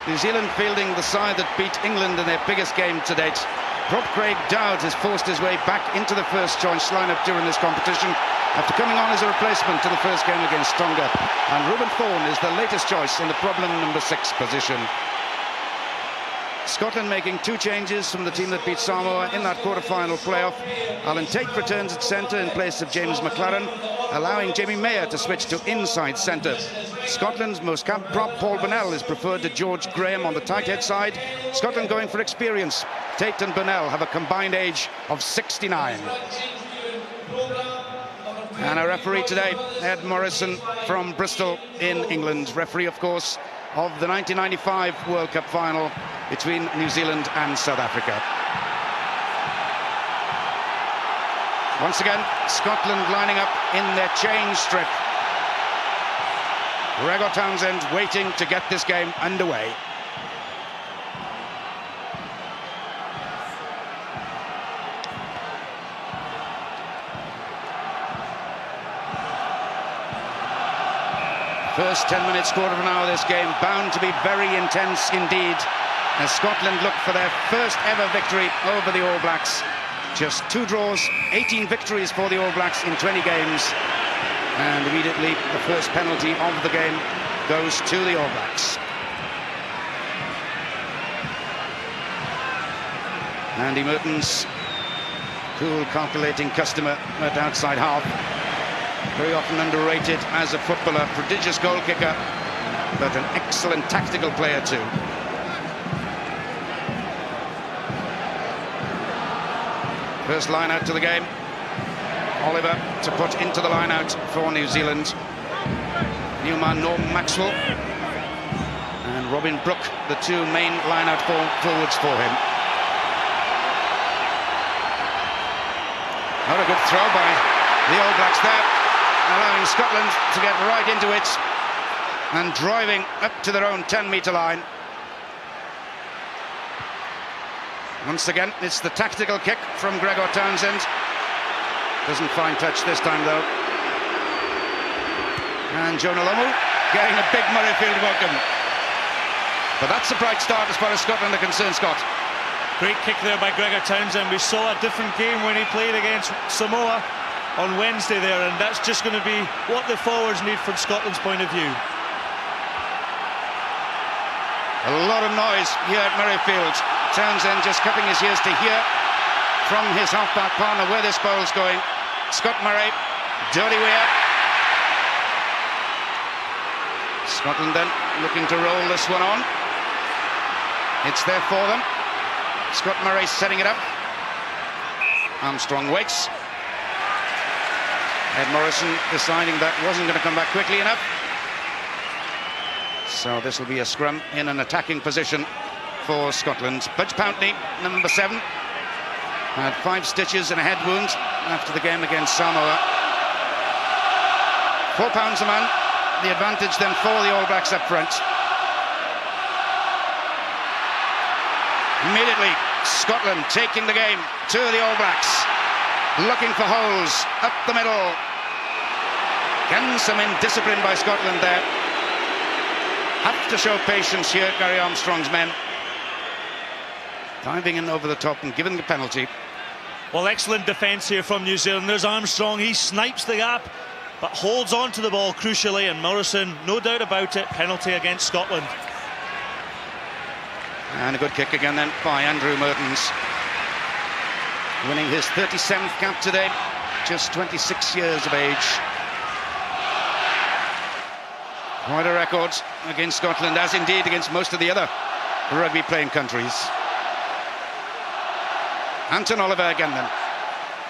New Zealand fielding the side that beat England in their biggest game to date. Prop Craig Dowd has forced his way back into the first choice lineup during this competition after coming on as a replacement to the first game against Tonga. And Ruben Thorne is the latest choice in the problem number 6 position. Scotland making 2 changes from the team that beat Samoa in that quarter-final playoff. Alan Tate returns at centre in place of James McLaren, allowing Jamie Mayer to switch to inside centre. Scotland's most capped prop, Paul Burnell, is preferred to George Graham on the tight head side. Scotland going for experience. Tate and Burnell have a combined age of 69. And our referee today, Ed Morrison from Bristol in England. Referee, of course, of the 1995 World Cup final between New Zealand and South Africa. Once again, Scotland lining up in their change strip. Gregor Townsend waiting to get this game underway. First 10 minutes, quarter of an hour of this game, bound to be very intense indeed, as Scotland look for their first ever victory over the All Blacks. Just 2 draws, 18 victories for the All Blacks in 20 games. And immediately the first penalty of the game goes to the All Blacks. Andy Merton's cool, calculating customer at outside half. Very often underrated as a footballer, prodigious goal kicker, but an excellent tactical player too. First line out to the game. Oliver to put into the line out for New Zealand. New man Norm Maxwell and Robin Brooke, the 2 main line out forwards for him. Not a good throw by the All Blacks there, allowing Scotland to get right into it and driving up to their own 10-metre line. Once again, it's the tactical kick from Gregor Townsend. Doesn't find touch this time, though. And Jonah Lomu getting a big Murrayfield welcome. But that's a bright start as far as Scotland are concerned, Scott. Great kick there by Gregor Townsend. We saw a different game when he played against Samoa on Wednesday there, and that's just going to be what the forwards need from Scotland's point of view. A lot of noise here at Murrayfield. Townsend just cupping his ears to hear from his half-back partner where this ball's going. Scott Murray, Dirty Weir. Scotland then looking to roll this one on. It's there for them. Scott Murray setting it up. Armstrong waits. Ed Morrison deciding that wasn't going to come back quickly enough. So this will be a scrum in an attacking position for Scotland. Budge Pountney, number 7, had 5 stitches and a head wound after the game against Samoa. 4 pounds a man, the advantage then for the All Blacks up front. Immediately, Scotland taking the game to the All Blacks, looking for holes up the middle. Again, some indiscipline by Scotland there. Have to show patience here, Gary Armstrong's men. Diving in over the top and giving the penalty. Well, excellent defence here from New Zealand. There's Armstrong, he snipes the gap, but holds on to the ball crucially, and Morrison, no doubt about it, penalty against Scotland. And a good kick again then by Andrew Mertens. Winning his 37th cap today, just 26 years of age. Quite a record against Scotland, as indeed against most of the other rugby playing countries. Anton Oliver again then,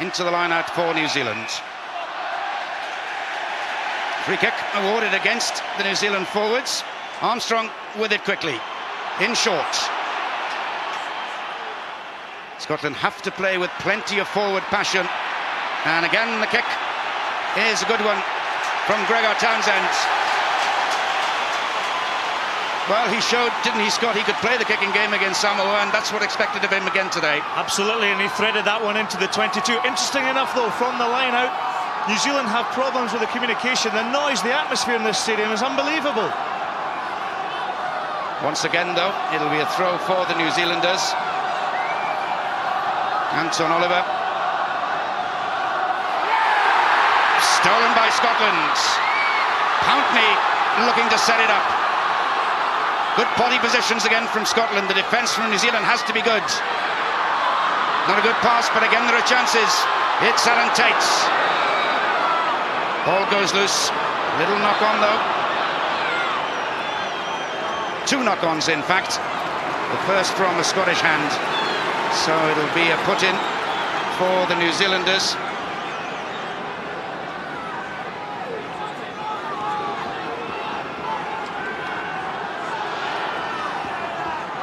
into the line out for New Zealand. Free kick awarded against the New Zealand forwards. Armstrong with it quickly, in short. Scotland have to play with plenty of forward passion. And again the kick is a good one from Gregor Townsend. Well, he showed, didn't he, Scott, he could play the kicking game against Samoa, and that's what expected of him again today. Absolutely, and he threaded that one into the 22. Interesting enough, though, from the line out, New Zealand have problems with the communication. The noise, the atmosphere in this stadium is unbelievable. Once again, though, it'll be a throw for the New Zealanders. Anton Oliver. Stolen by Scotland. Pountney looking to set it up. Good body positions again from Scotland. The defence from New Zealand has to be good. Not a good pass, but again there are chances. It's Alan Tate. Ball goes loose. Little knock on though. 2 knock-ons in fact. The first from a Scottish hand. So it'll be a put-in for the New Zealanders.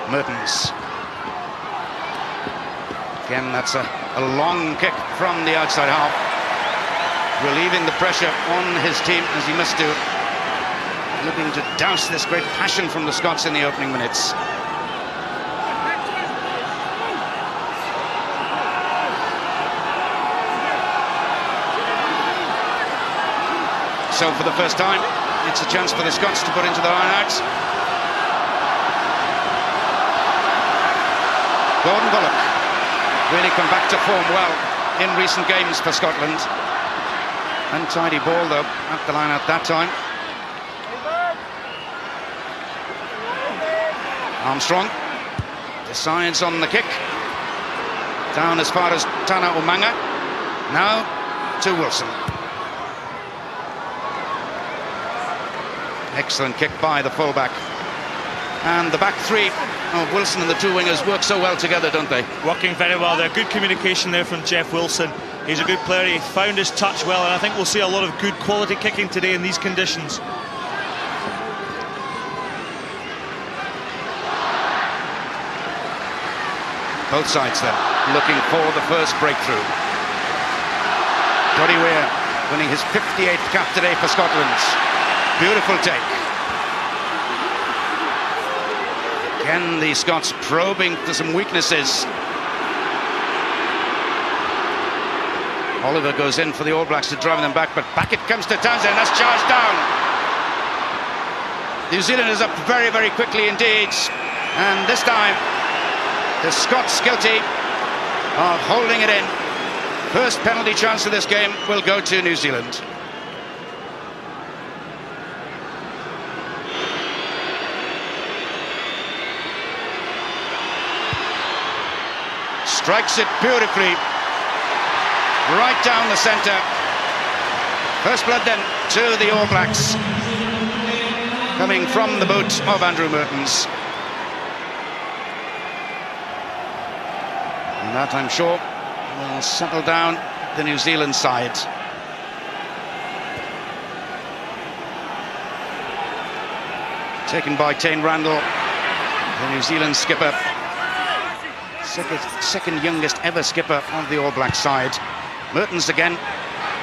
Mertens. Again, that's a long kick from the outside half, relieving the pressure on his team, as he must do, looking to douse this great passion from the Scots in the opening minutes. So for the first time, it's a chance for the Scots to put into the line-out. Gordon Bullock really come back to form well in recent games for Scotland. Untidy ball though at the line out that time. Armstrong decides on the kick. Down as far as Tana Umanga. Now to Wilson. Excellent kick by the fullback. And the back three of Wilson and the 2 wingers work so well together, don't they? Working very well there. Good communication there from Jeff Wilson. He's a good player. He found his touch well, and I think we'll see a lot of good quality kicking today in these conditions. Both sides then looking for the first breakthrough. Doddy Weir winning his 58th cap today for Scotland. Beautiful take. Again, the Scots probing for some weaknesses. Oliver goes in for the All Blacks to drive them back, but back it comes to Townsend. That's charged down. New Zealand is up very, very quickly indeed. And this time, the Scots guilty of holding it in. First penalty chance of this game will go to New Zealand. Strikes it beautifully, right down the centre. First blood then to the All Blacks, coming from the boot of Andrew Mertens. And that, I'm sure, will settle down the New Zealand side. Taken by Tane Randall, the New Zealand skipper. Second youngest ever skipper of the All Black side. Mertens again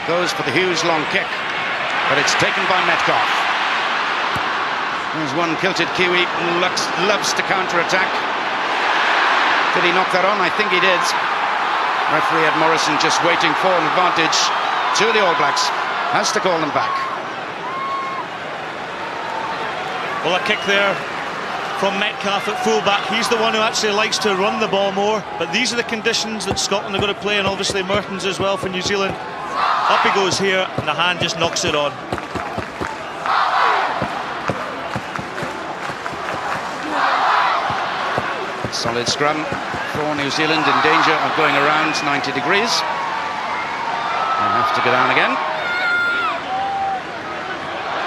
goes for the Hughes long kick, but it's taken by Metcalf. There's one kilted Kiwi who loves to counter-attack. Did he knock that on? I think he did. Referee Ed Morrison just waiting for an advantage to the All Blacks. Has to call them back. Well, a kick there from Metcalf at fullback. He's the one who actually likes to run the ball more, but these are the conditions that Scotland are going to play, and obviously Mertens as well for New Zealand. Up he goes here, and the hand just knocks it on. Solid scrum for New Zealand, in danger of going around 90 degrees. They'll have to go down again.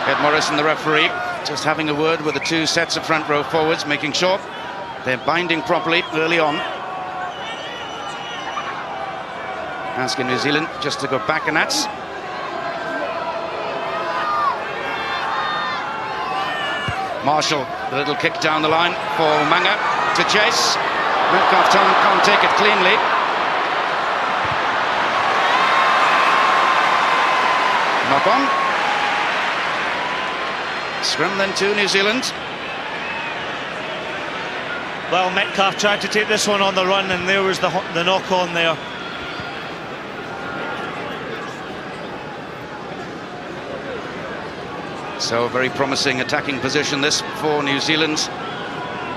Ed Morrison, the referee, just having a word with the 2 sets of front row forwards, making sure they're binding properly early on. Asking New Zealand just to go back, and that's Marshall, the little kick down the line for Manga to chase. Metcalf can't take it cleanly. Knock on. Scrum then to New Zealand. Well, Metcalf tried to take this one on the run, and there was the knock on there. So a very promising attacking position this for New Zealand.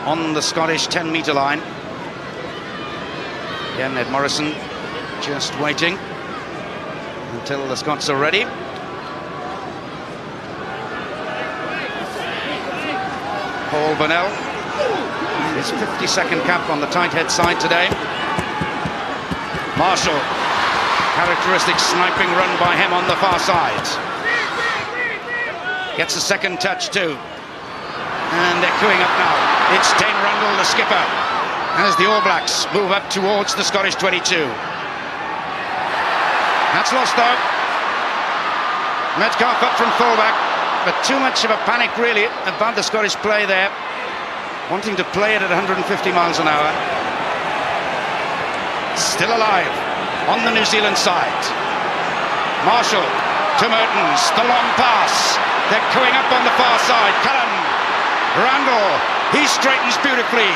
on the Scottish 10-metre line. Again, Ed Morrison just waiting until the Scots are ready. Paul Burnell, his 52nd cap on the tight head side today. Marshall, characteristic sniping run by him on the far side. Gets a second touch too. And they're queuing up now. It's Dane Rundle, the skipper, as the All Blacks move up towards the Scottish 22. That's lost though. Metcalf up from fullback, but too much of a panic really about the Scottish play there, wanting to play it at 150 miles an hour. Still alive on the New Zealand side. Marshall to Mertens, the long pass. They're queuing up on the far side. Cullen, Randall, he straightens beautifully.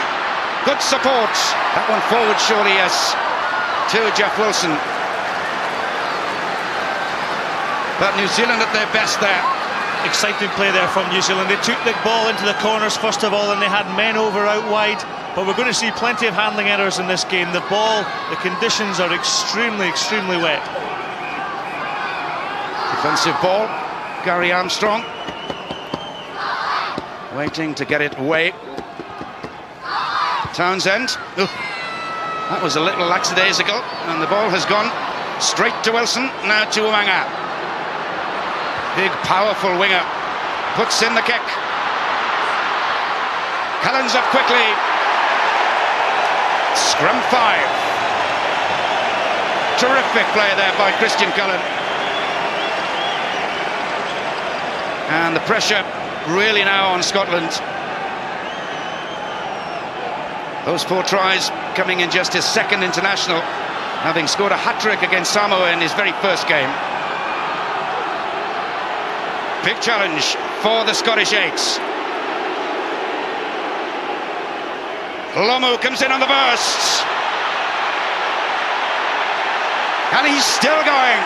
Good support. That one forward surely, yes, to Jeff Wilson. But New Zealand at their best there. Exciting play there from New Zealand. They took the ball into the corners first of all, and they had men over out wide. But we're going to see plenty of handling errors in this game. The ball, the conditions are extremely, extremely wet. Defensive ball. Gary Armstrong waiting to get it away. Townsend. Ooh, that was a little lackadaisical, and the ball has gone straight to Wilson. Now to Umaga. Big, powerful winger. Puts in the kick. Cullen's up quickly. Scrum 5. Terrific play there by Christian Cullen. And the pressure really now on Scotland. Those 4 tries coming in just his second international, having scored a hat-trick against Samoa in his very first game. Big challenge for the Scottish 8s. Lomu comes in on the burst. And he's still going.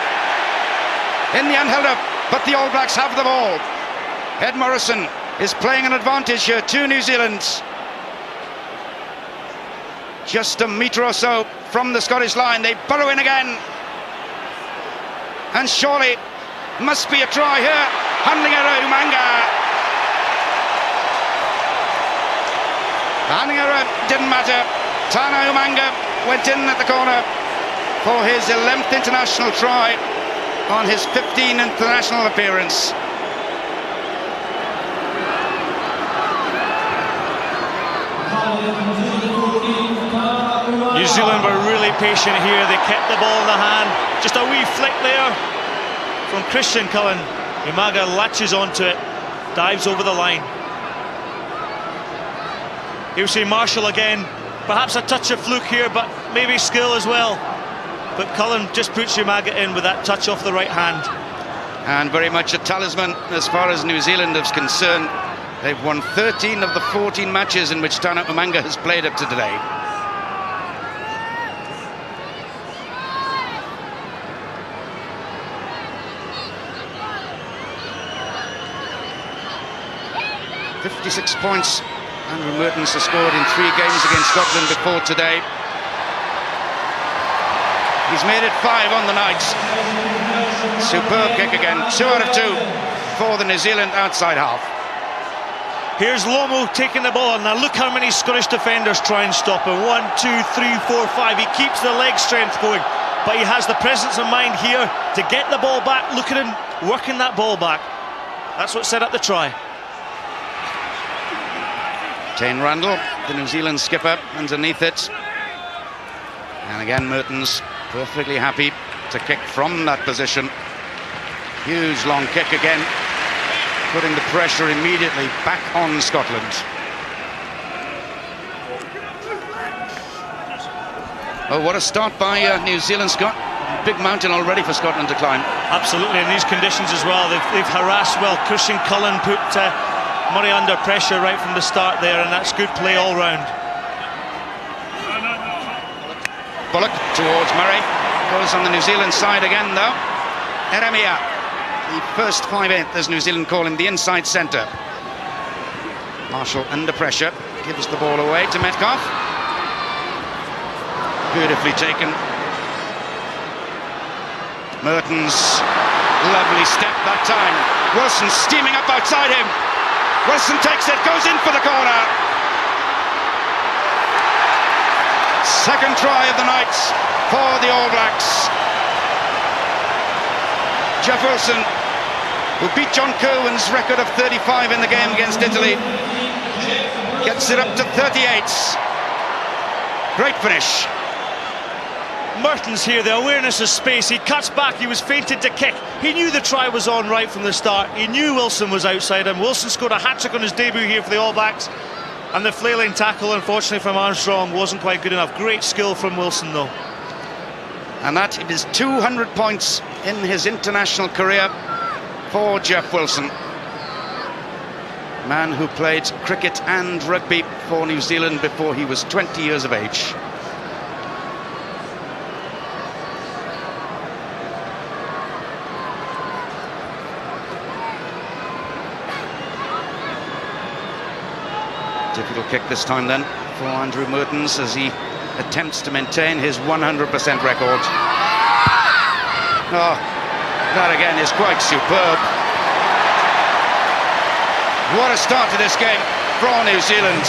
In the end, held up, but the All Blacks have the ball. Ed Morrison is playing an advantage here to New Zealand. Just a metre or so from the Scottish line. They burrow in again. And surely must be a try here. Handling error, Umaga. Handling error didn't matter. Tana Umaga went in at the corner for his 11th international try on his 15th international appearance. New Zealand were really patient here. They kept the ball in the hand. Just a wee flick there from Christian Cullen. Umaga latches onto it, dives over the line. You'll see Marshall again. Perhaps a touch of fluke here, but maybe skill as well. But Cullen just puts Umaga in with that touch off the right hand. And very much a talisman as far as New Zealand is concerned. They've won 13 of the 14 matches in which Tana Umaga has played up to today. ...56 points. Andrew Mertens has scored in 3 games against Scotland before today. He's made it 5 on the night. Superb kick again. 2 out of 2 for the New Zealand outside half. Here's Lomu taking the ball. Now look how many Scottish defenders try and stop him. 1, 2, 3, 4, 5. He keeps the leg strength going, but he has the presence of mind here to get the ball back. Look at him working that ball back. That's what set up the try. Dane Rundle, the New Zealand skipper, underneath it. And again, Mertens perfectly happy to kick from that position. Huge long kick again, putting the pressure immediately back on Scotland. Oh, what a start by New Zealand, Scott. Big mountain already for Scotland to climb. Absolutely, in these conditions as well. They've harassed well. Christian Cullen put Murray under pressure right from the start there, and that's good play all round. Bullock towards Murray. Goes on the New Zealand side again, though. Eremia, the first 5/8, as New Zealand call him, the inside centre. Marshall under pressure. gives the ball away to Metcalf. Beautifully taken. Mertens, lovely step that time. Wilson steaming up outside him. Wilson takes it, goes in for the corner. Second try of the night for the All Blacks. Jeff Wilson, who beat John Kerwin's record of 35 in the game against Italy, gets it up to 38. Great finish. Mertens here, the awareness of space. He cuts back, he was fainted to kick. He knew the try was on right from the start. He knew Wilson was outside him. Wilson scored a hat-trick on his debut here for the All Blacks. And the flailing tackle, unfortunately, from Armstrong wasn't quite good enough. Great skill from Wilson, though. And that is 200 points in his international career for Jeff Wilson. Man who played cricket and rugby for New Zealand before he was 20 years of age. Difficult kick this time then for Andrew Mertens as he attempts to maintain his 100% record. Oh, that again is quite superb. What a start to this game for New Zealand.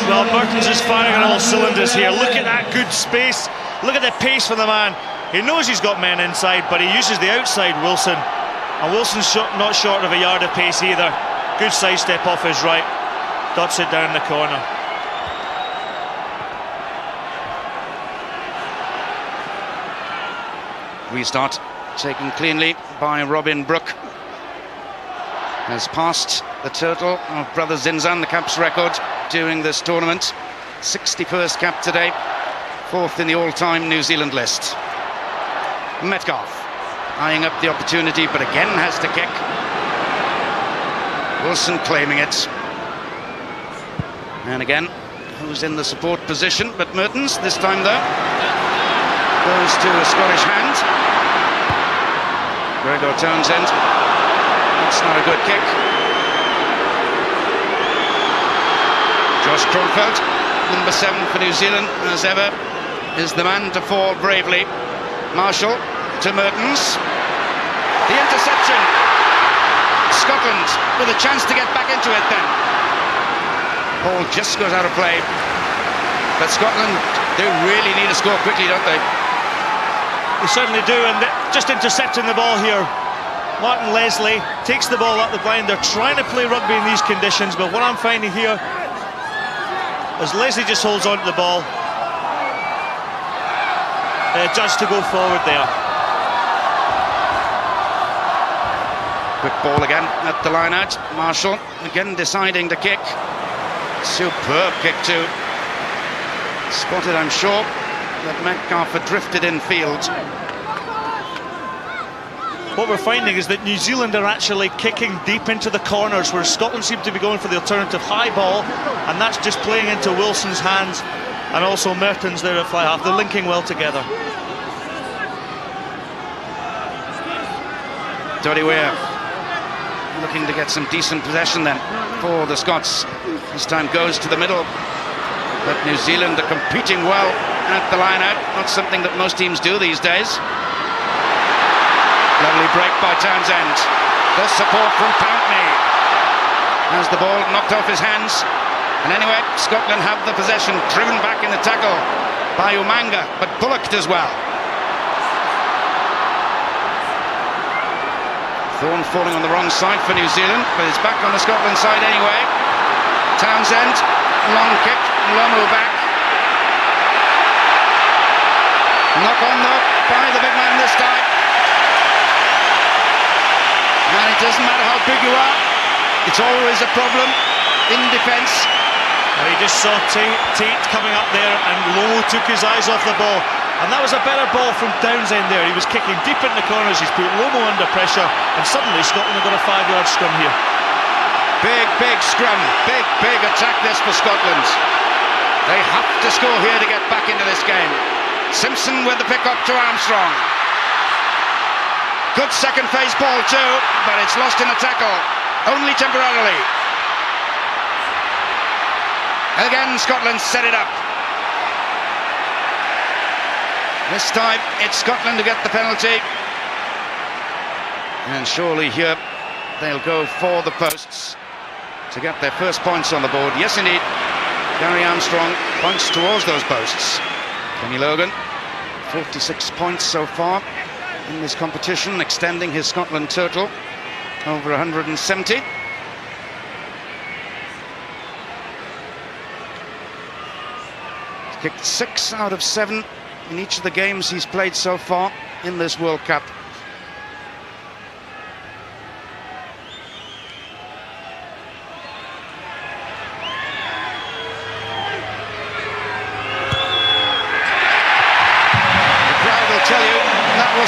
Well, Mertens is firing on all cylinders here. Look at that good space. Look at the pace from the man. He knows he's got men inside, but he uses the outside Wilson. And Wilson's not short of a yard of pace either. Good sidestep off his right. Dots it down the corner. Restart taken cleanly by Robin Brooke. Has passed the total of Brother Zinzan, the caps record during this tournament. 61st cap today, 4th in the all-time New Zealand list. Metcalf eyeing up the opportunity, but again has to kick. Wilson claiming it. And again, who's in the support position? But Mertens, this time though, goes to a Scottish hand. Gregor Townsend. That's not a good kick. Josh Kronfeld, number 7 for New Zealand, as ever, is the man to fall bravely. Marshall to Mertens. The interception. Scotland with a chance to get back into it then. Ball just goes out of play. But Scotland, they really need to score quickly, don't they? They certainly do, and just intercepting the ball here. Martin Leslie takes the ball up the blind. They're trying to play rugby in these conditions, but what I'm finding here, as Leslie just holds on to the ball, judged to go forward there. Quick ball again at the line out. Marshall again deciding to kick. Superb kick too. Spotted, I'm sure, that Metcalf had drifted in field. What we're finding is that New Zealand are actually kicking deep into the corners, where Scotland seem to be going for the alternative high ball, and that's just playing into Wilson's hands, and also Mertens there at fly half. They're linking well together. Doddy Weir looking to get some decent possession then for the Scots. This time goes to the middle, but New Zealand are competing well at the line out. Not something that most teams do these days. Lovely break by Townsend. The support from Pountney. Has the ball knocked off his hands. And anyway, Scotland have the possession, driven back in the tackle by Umanga, but bullocked as well. Thorne falling on the wrong side for New Zealand, but it's back on the Scotland side anyway. Townsend, long kick, Lomu back. Knock on though by the big man this time. And it doesn't matter how big you are, it's always a problem in defence. He just saw Tate coming up there, and Lomu took his eyes off the ball. And that was a better ball from Townsend there. He was kicking deep in the corners. He's put Lomu under pressure, and suddenly Scotland have got a 5-yard scrum here. Big scrum. Big attack this for Scotland. They have to score here to get back into this game. Simpson with the pick up to Armstrong. Good second phase ball too, but it's lost in the tackle, only temporarily. Again, Scotland set it up. This time, it's Scotland to get the penalty. And surely here, they'll go for the posts to get their first points on the board. Yes, indeed. Gary Armstrong points towards those posts. Kenny Logan, 46 points so far in this competition, extending his Scotland total over 170. He's kicked 6 out of 7 in each of the games he's played so far in this World Cup.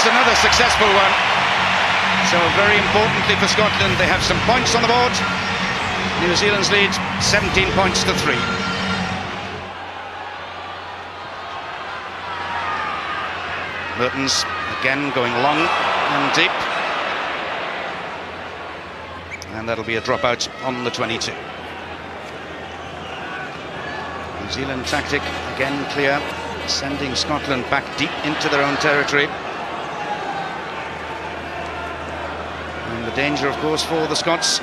Another successful one. So very importantly for Scotland, they have some points on the board. New Zealand's lead 17 points to 3. Mertens again going long and deep, and that'll be a dropout on the 22. New Zealand tactic again clear, sending Scotland back deep into their own territory. And the danger, of course, for the Scots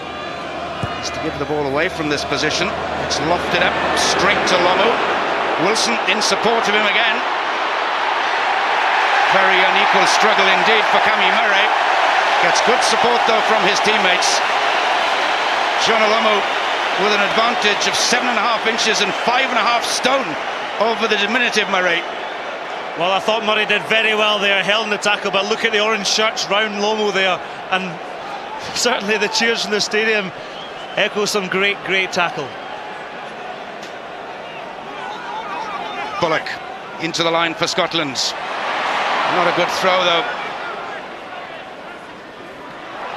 is to give the ball away from this position. It's lofted up straight to Lomu. Wilson in support of him again. Very unequal struggle indeed for Cammy Murray. Gets good support though from his teammates. John Lomu with an advantage of 7.5 inches and 5.5 stone over the diminutive Murray. Well, I thought Murray did very well there, held in the tackle, but look at the orange shirts round Lomu there, and certainly the cheers from the stadium echo some great tackle. Bullock into the line for Scotland. Not a good throw though.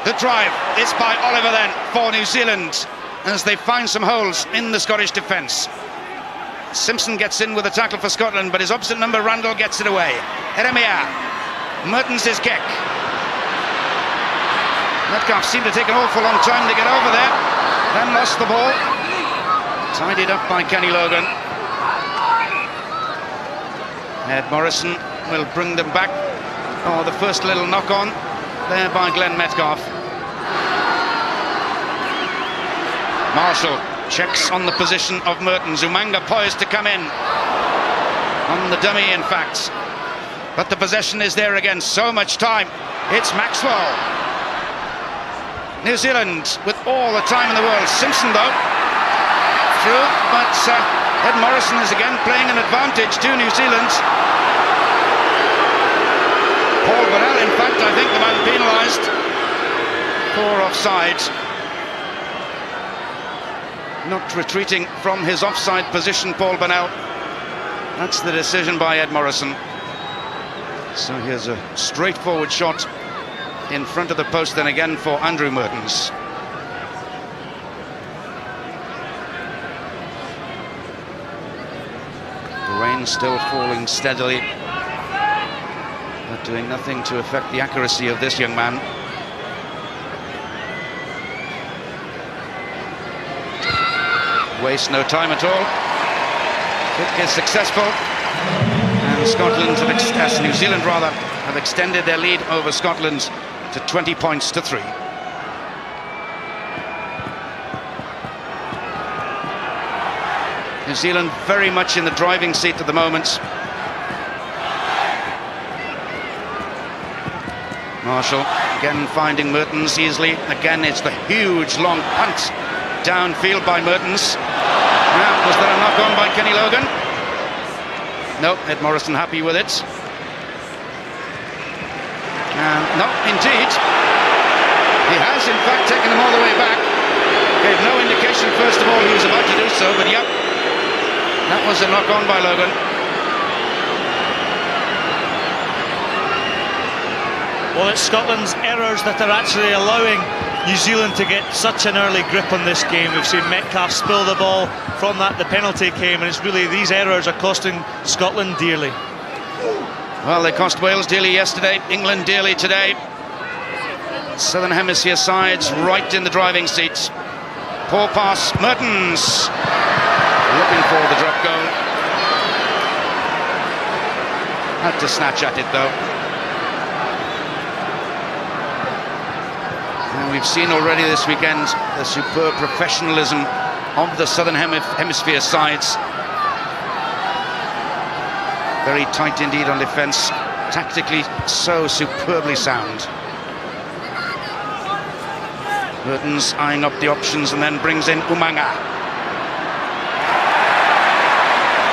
The drive is by Oliver then for New Zealand as they find some holes in the Scottish defence. Simpson gets in with a tackle for Scotland, but his opposite number, Randall, gets it away. Eremia. Mertens' kick. Metcalf seemed to take an awful long time to get over there, then lost the ball. Tidied up by Kenny Logan. Ed Morrison will bring them back. Oh, the first little knock on there by Glenn Metcalf. Marshall checks on the position of Mertens. Umanga poised to come in. On the dummy, in fact. But the possession is there again. So much time. It's Maxwell. New Zealand with all the time in the world. Simpson, though, through. But Ed Morrison is again playing an advantage to New Zealand. Paul Burrell, in fact, I think the man penalised for offside. Not retreating from his offside position, Paul Burnell. That's the decision by Ed Morrison. So here's a straightforward shot in front of the post, then again for Andrew Mertens. The rain still falling steadily, but doing nothing to affect the accuracy of this young man. Waste no time at all. Kick is successful, and Scotland, New Zealand rather, have extended their lead over Scotland to 20 points to 3. New Zealand very much in the driving seat at the moment. Marshall again finding Mertens easily. Again, it's the huge long punt downfield by Mertens. Now, was there a knock-on by Kenny Logan? No, Ed Morrison happy with it. No, indeed. He has, in fact, taken them all the way back. Gave no indication, first of all, he was about to do so, but yep, that was a knock-on by Logan. Well, it's Scotland's errors that are actually allowing New Zealand to get such an early grip on this game. We've seen Metcalf spill the ball. From that, the penalty came, and it's really these errors are costing Scotland dearly. Well, they cost Wales dearly yesterday, England dearly today. Southern Hemisphere sides right in the driving seats. Poor pass, Mertens. looking for the drop goal. Had to snatch at it though. And we've seen already this weekend the superb professionalism of the Southern Hemisphere sides. Very tight indeed on defence, tactically so superbly sound. Mertens eyeing up the options and then brings in Umanga.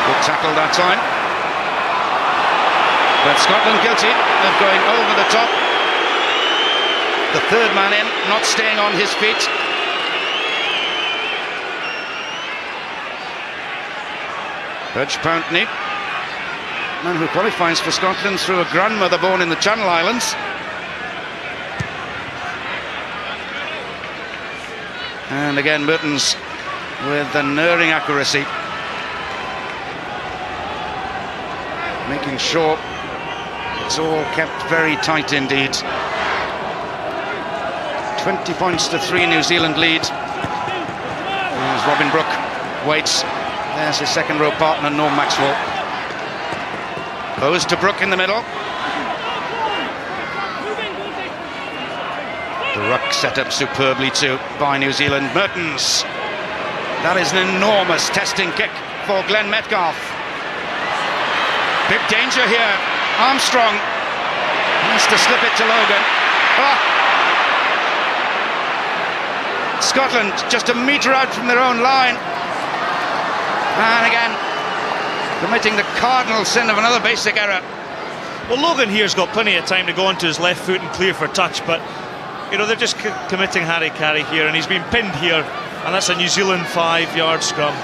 Good tackle that time. But Scotland guilty of going over the top. The third man in, not staying on his feet. Budge Pountney, man who qualifies for Scotland through a grandmother born in the Channel Islands. And again, Mertens with unerring accuracy, making sure it's all kept very tight indeed. 20 points to 3 New Zealand lead. As Robin Brooke waits. There's his second row partner, Norm Maxwell. Goes to Brooke in the middle. The ruck set up superbly too by New Zealand. Mertens. That is an enormous testing kick for Glenn Metcalfe. Big danger here. Armstrong has to slip it to Logan. Scotland just a metre out from their own line. And again, committing the cardinal sin of another basic error. Well, Logan here's got plenty of time to go onto his left foot and clear for touch, but you know, they're just committing harry-carry here, and he's been pinned here, and that's a New Zealand 5-yard scrum.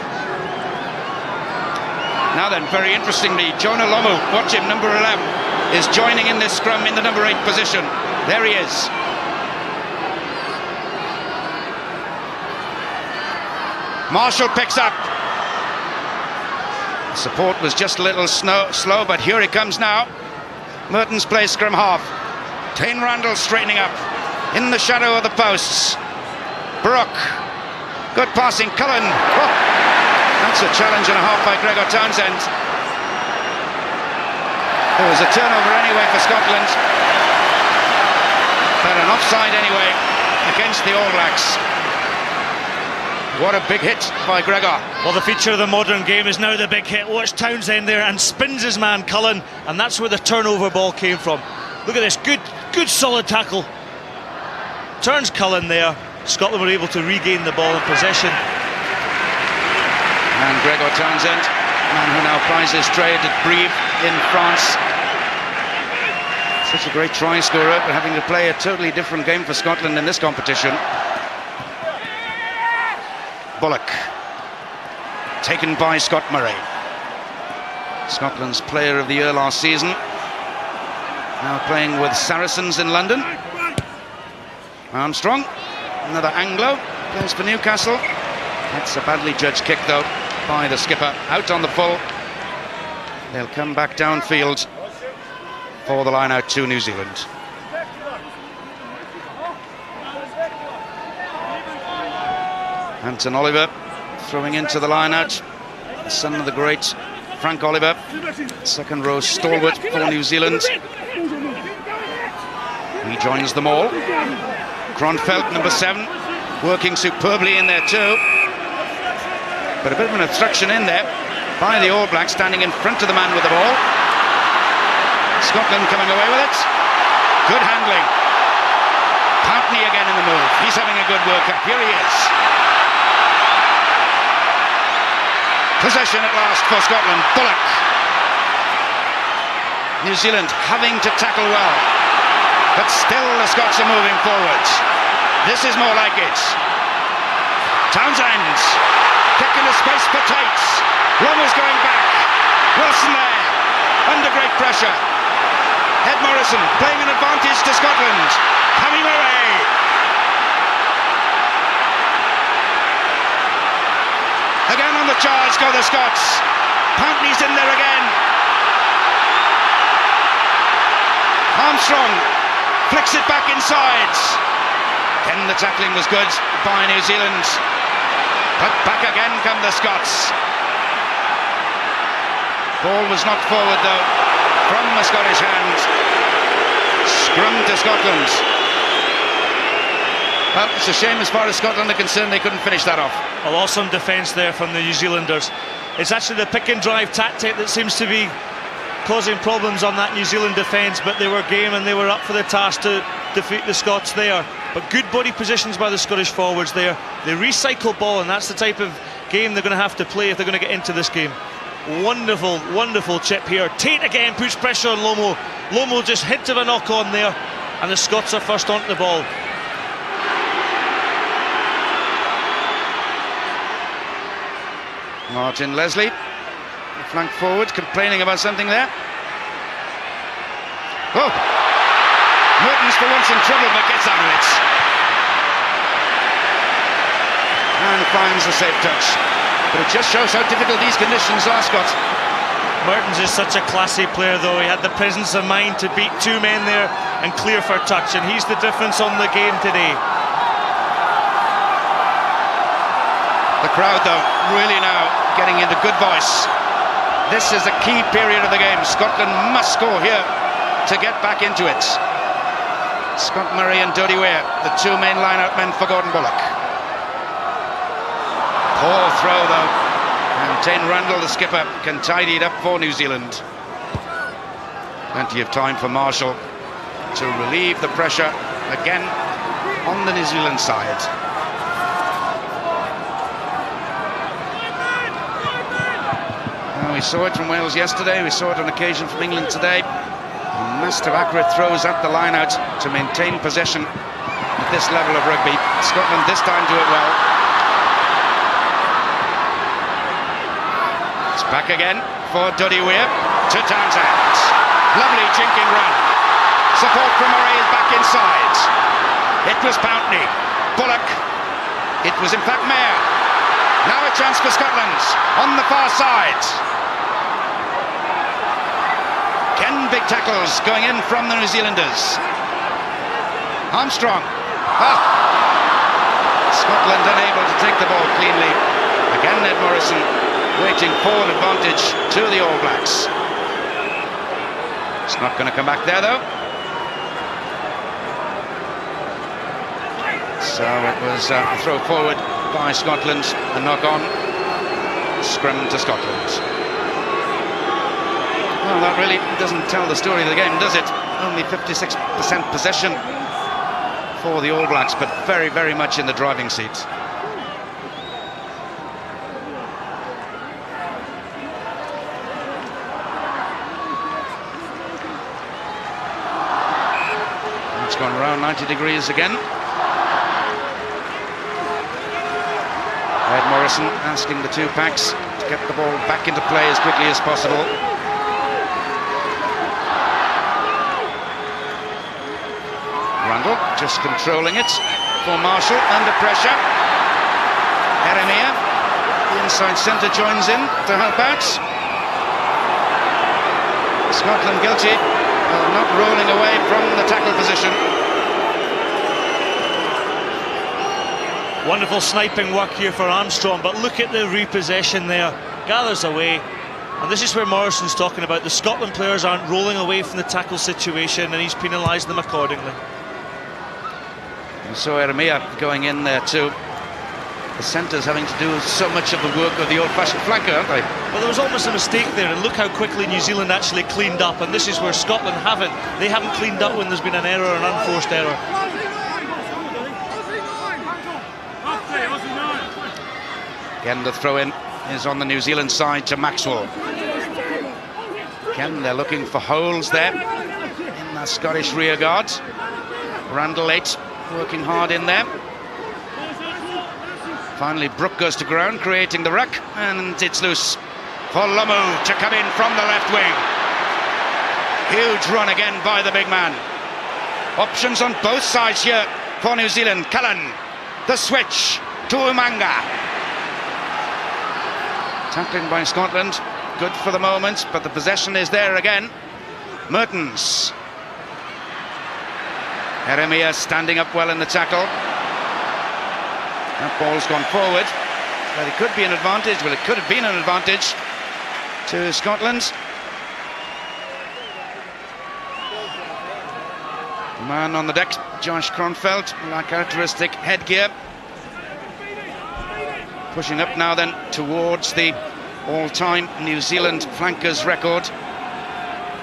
Now then, very interestingly, Jonah Lomu, watch him, number 11, is joining in this scrum in the number 8 position. There he is. Marshall picks up. Support was just a little slow, but here he comes now. Mertens plays scrum half. Tane Randall straightening up in the shadow of the posts. Brooke. Good passing. Cullen. Oh, that's a challenge and a half by Gregor Townsend. There was a turnover anyway for Scotland, but an offside anyway against the All Blacks. What a big hit by Gregor. Well, the feature of the modern game is now the big hit. Watch Townsend there and spins his man Cullen, and that's where the turnover ball came from. Look at this, good solid tackle. Turns Cullen there. Scotland were able to regain the ball in possession. And Gregor Townsend, man who now plies his trade at Brive in France. Such a great try scorer, but having to play a totally different game for Scotland in this competition. Bullock, taken by Scott Murray. Scotland's player of the year last season. Now playing with Saracens in London. Armstrong, another Anglo, plays for Newcastle. That's a badly judged kick though by the skipper, out on the full. They'll come back downfield for the line out to New Zealand. Anton Oliver throwing into the line out, the son of the great Frank Oliver, second row stalwart for New Zealand. He joins them all. Kronfeldt, number 7, working superbly in there too. But a bit of an obstruction in there by the All Blacks, standing in front of the man with the ball. Scotland coming away with it. Good handling. Pountney again in the move. He's having a good World Cup. Here he is. Possession at last for Scotland. Bullock. New Zealand having to tackle well, but still the Scots are moving forward. This is more like it. Townsend kick into space for Tates. Lomu's going back. Wilson there under great pressure. Ed Morrison playing an advantage to Scotland. Coming away. Again on the charge go the Scots. Pountney's in there again. Armstrong flicks it back inside. Then the tackling was good by New Zealand. But back again come the Scots. Ball was knocked forward though from the Scottish hand. Scrum to Scotland. Well, it's a shame as far as Scotland are concerned they couldn't finish that off. Well, awesome defence there from the New Zealanders. It's actually the pick and drive tactic that seems to be causing problems on that New Zealand defence, but they were game and they were up for the task to defeat the Scots there. But good body positions by the Scottish forwards there. They recycle ball, and that's the type of game they're going to have to play if they're going to get into this game. Wonderful, wonderful chip here. Tate again puts pressure on Lomo. Lomo just hint of a knock on there, and the Scots are first onto the ball. Martin Leslie, flank forward, complaining about something there. Oh! Mertens for once in trouble, but gets out of it. And finds a safe touch. But it just shows how difficult these conditions are, Scott. Mertens is such a classy player, though. He had the presence of mind to beat two men there and clear for touch, and he's the difference on the game today. The crowd, though, really now getting into good voice. This is a key period of the game. Scotland must score here to get back into it. Scott Murray and Dodie Weir, the two main line-out men for Gordon Bullock. Poor throw, though. And Tane Randall, the skipper, can tidy it up for New Zealand. Plenty of time for Marshall to relieve the pressure again on the New Zealand side. We saw it from Wales yesterday, we saw it on occasion from England today. Massive accurate throws at the line-out to maintain possession at this level of rugby. Scotland this time do it well. It's back again for Dodie Weir to Townsend. Lovely jinking run. Support from Murray is back inside. It was Pountney. Bullock. It was in fact Mayer. Now a chance for Scotland on the far side. Big tackles going in from the New Zealanders. Armstrong. Scotland unable to take the ball cleanly. Again, Ned Morrison waiting for an advantage to the All Blacks. It's not going to come back there, though. So it was a throw forward by Scotland, a knock on. Scrum to Scotland. Well, that really doesn't tell the story of the game, does it? Only 56% possession for the All Blacks, but very, very much in the driving seat. It's gone around 90 degrees again. Ed Morrison asking the two packs to get the ball back into play as quickly as possible. Randall just controlling it for Marshall, under pressure. Eremia, the inside centre, joins in to help out. Scotland guilty of not rolling away from the tackle position. Wonderful sniping work here for Armstrong, but look at the repossession there. Gathers away. And this is where Morrison's talking about the Scotland players aren't rolling away from the tackle situation, and he's penalised them accordingly. And so Eremia going in there too. The centres having to do so much of the work of the old-fashioned flanker, aren't they? Well, there was almost a mistake there, and look how quickly New Zealand actually cleaned up, and this is where Scotland haven't. They haven't cleaned up when there's been an error, an unforced error. Again, the throw-in is on the New Zealand side to Maxwell. Again, they're looking for holes there in the Scottish rear guard. Randall late, working hard in there. Finally, Brook goes to ground, creating the ruck, and it's loose for Lomu to come in from the left wing. Huge run again by the big man. Options on both sides here for New Zealand. Cullen, the switch to Umanga. Tackling by Scotland, good for the moment, but the possession is there again. Mertens. Eremia standing up well in the tackle. That ball's gone forward. Well, it could be an advantage. Well, it could have been an advantage to Scotland. The man on the deck, Josh Kronfeld, that characteristic headgear. Pushing up now then towards the all-time New Zealand flankers record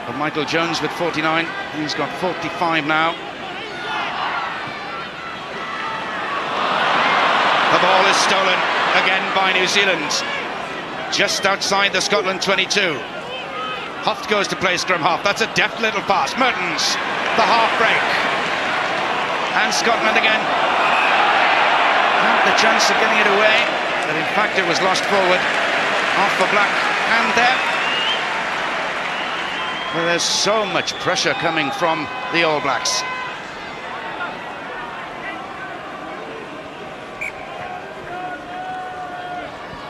of Michael Jones with 49. He's got 45 now. The ball is stolen again by New Zealand, just outside the Scotland 22. Hoft goes to play scrum half. That's a deft little pass. Mertens, the half break. And Scotland again had the chance of getting it away, but in fact it was lost forward off the black hand there. Well, there's so much pressure coming from the All Blacks.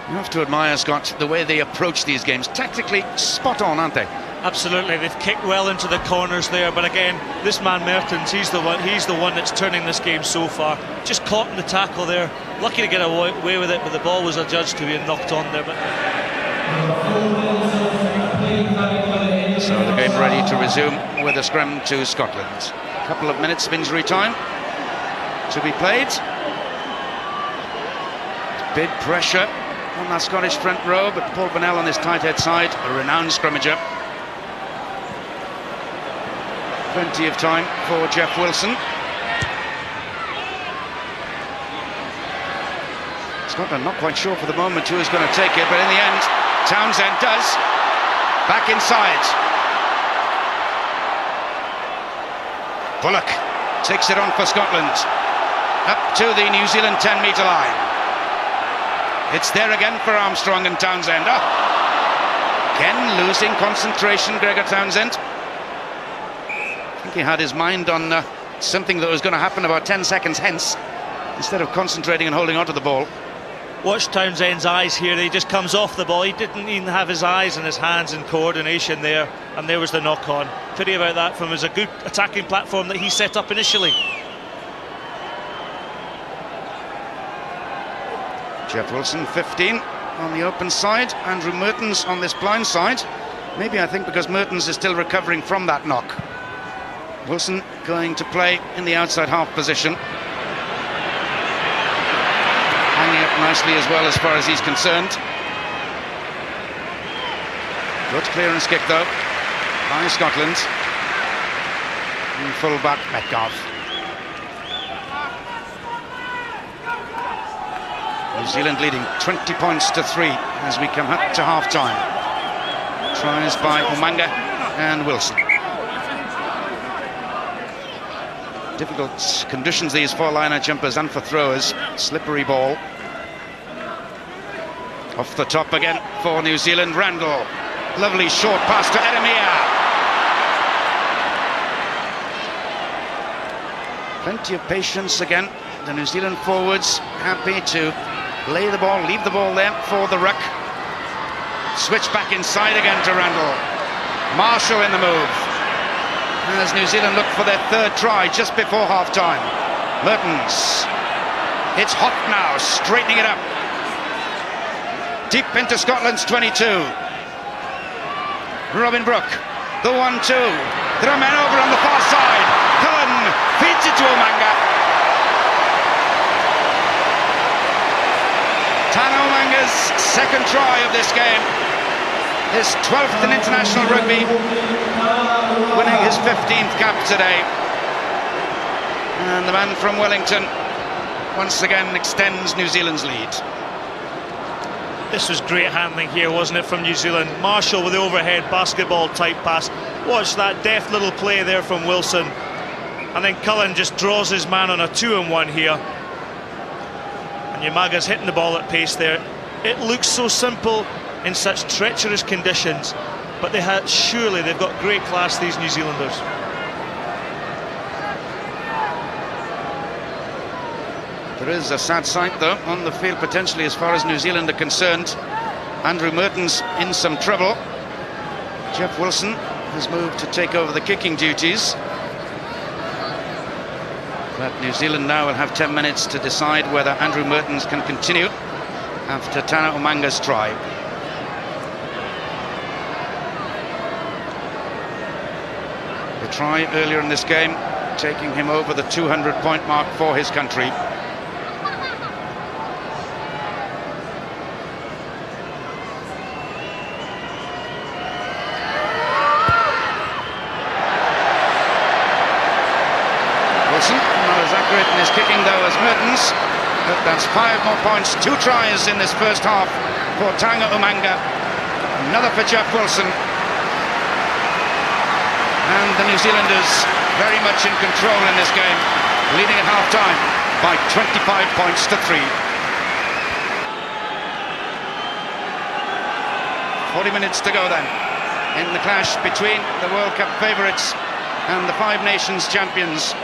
You have to admire, Scott, the way they approach these games. Tactically spot on, aren't they? Absolutely, they've kicked well into the corners there, but again, this man Mertens, he's the one that's turning this game so far. Just caught in the tackle there, lucky to get away with it, but the ball was adjudged to being knocked on there. But so the game ready to resume with a scrum to Scotland. A couple of minutes of injury time to be played. Big pressure on that Scottish front row, but Paul Bonnell on this tight head side, a renowned scrummager. Plenty of time for Jeff Wilson. Scotland not quite sure for the moment who is going to take it, but in the end, Townsend does. Back inside. Bullock takes it on for Scotland. Up to the New Zealand 10-metre line. It's there again for Armstrong and Townsend. Again losing concentration, Gregor Townsend. I think he had his mind on something that was going to happen about 10 seconds hence, instead of concentrating and holding onto the ball. watch Townsend's eyes here. He just comes off the ball. He didn't even have his eyes and his hands in coordination there, and there was the knock-on. Pity about that from as a good attacking platform that he set up initially. Jeff Wilson, 15 on the open side. Andrew Mertens on this blind side. Maybe, I think, because Mertens is still recovering from that knock. Wilson going to play in the outside half position. Hanging up nicely as well as far as he's concerned. Good clearance kick though by Scotland. And full back Metcalf. New Zealand leading 20 points to 3 as we come up to half time. Tries by Umanga and Wilson. Difficult conditions these four-liner jumpers and for throwers. Slippery ball. Off the top again for New Zealand. Randall. Lovely short pass to Eremia. Plenty of patience again. The New Zealand forwards happy to lay the ball, leave the ball there for the ruck. Switch back inside again to Randall. Marshall in the move. As New Zealand look for their third try just before half-time. Mertens. It's Hoft now, straightening it up. Deep into Scotland's 22. Robin Brooke, the 1-2. There are men over on the far side. Cullen feeds it to Umanga. Tana Umanga's second try of this game. His 12th in international rugby, winning his 15th cap today. And the man from Wellington once again extends New Zealand's lead. This was great handling here, wasn't it, from New Zealand? Marshall with the overhead basketball type pass. Watch that deft little play there from Wilson. And then Cullen just draws his man on a 2-on-1 here. And Umaga's hitting the ball at pace there. It looks so simple in such treacherous conditions, but surely they've got great class, these New Zealanders. There is a sad sight though on the field potentially as far as New Zealand are concerned. Andrew Mertens in some trouble. Jeff Wilson has moved to take over the kicking duties. But New Zealand now will have 10 minutes to decide whether Andrew Mertens can continue after Tana Umanga's try. try earlier in this game, taking him over the 200-point mark for his country. Not as accurate in his kicking though as Mertens, but that's 5 more points, 2 tries in this first half for Tanga Umanga, another for Jeff Wilson, and the New Zealanders very much in control in this game, leading at half-time by 25 points to 3. 40 minutes to go then in the clash between the World Cup favourites and the Five Nations champions.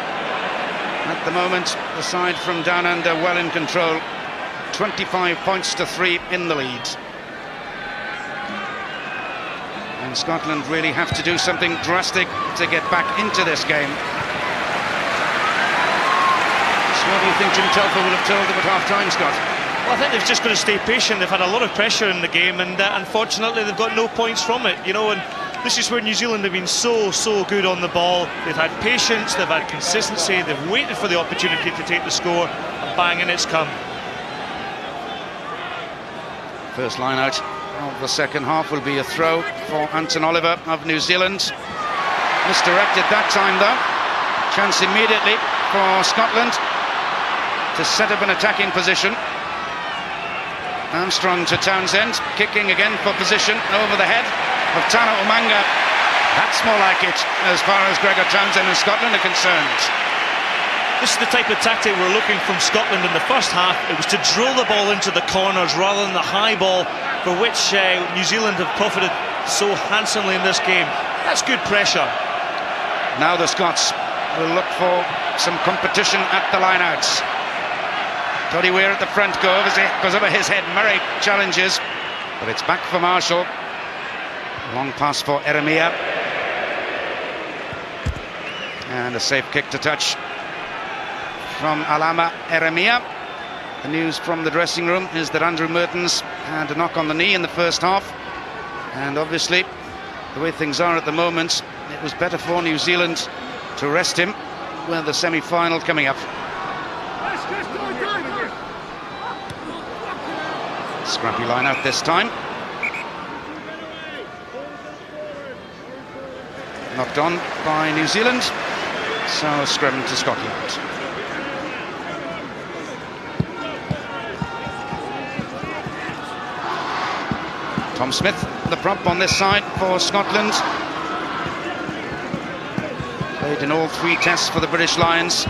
At the moment, the side from Down Under well in control. 25 points to 3 in the lead. And Scotland really have to do something drastic to get back into this game. So what do you think Jim Telfer would have told them at half-time, Scott? Well, I think they've just got to stay patient. They've had a lot of pressure in the game, and unfortunately they've got no points from it, you know, and this is where New Zealand have been so good on the ball. They've had patience, they've had consistency, they've waited for the opportunity to take the score, and bang, and it's come. First line out of the second half will be a throw for Anton Oliver of New Zealand. Misdirected that time though. Chance immediately for Scotland to set up an attacking position. Armstrong to Townsend, kicking again for position over the head of Tana Umanga. That's more like it as far as Gregor Townsend and Scotland are concerned. This is the type of tactic we're looking from Scotland in the first half. It was to drill the ball into the corners rather than the high ball, for which New Zealand have profited so handsomely in this game. That's good pressure. Now the Scots will look for some competition at the line-outs. Toddy Weir at the front goes over his head. Murray challenges, but it's back for Marshall. Long pass for Eremia. And a safe kick to touch from Alama Eremia. The news from the dressing room is that Andrew Mertens had a knock on the knee in the first half. And obviously, the way things are at the moment, it was better for New Zealand to rest him with the semi-final coming up. Scrappy line out this time. Knocked on by New Zealand, so a scrum to Scotland. Tom Smith, the prop on this side for Scotland. Played in all 3 tests for the British Lions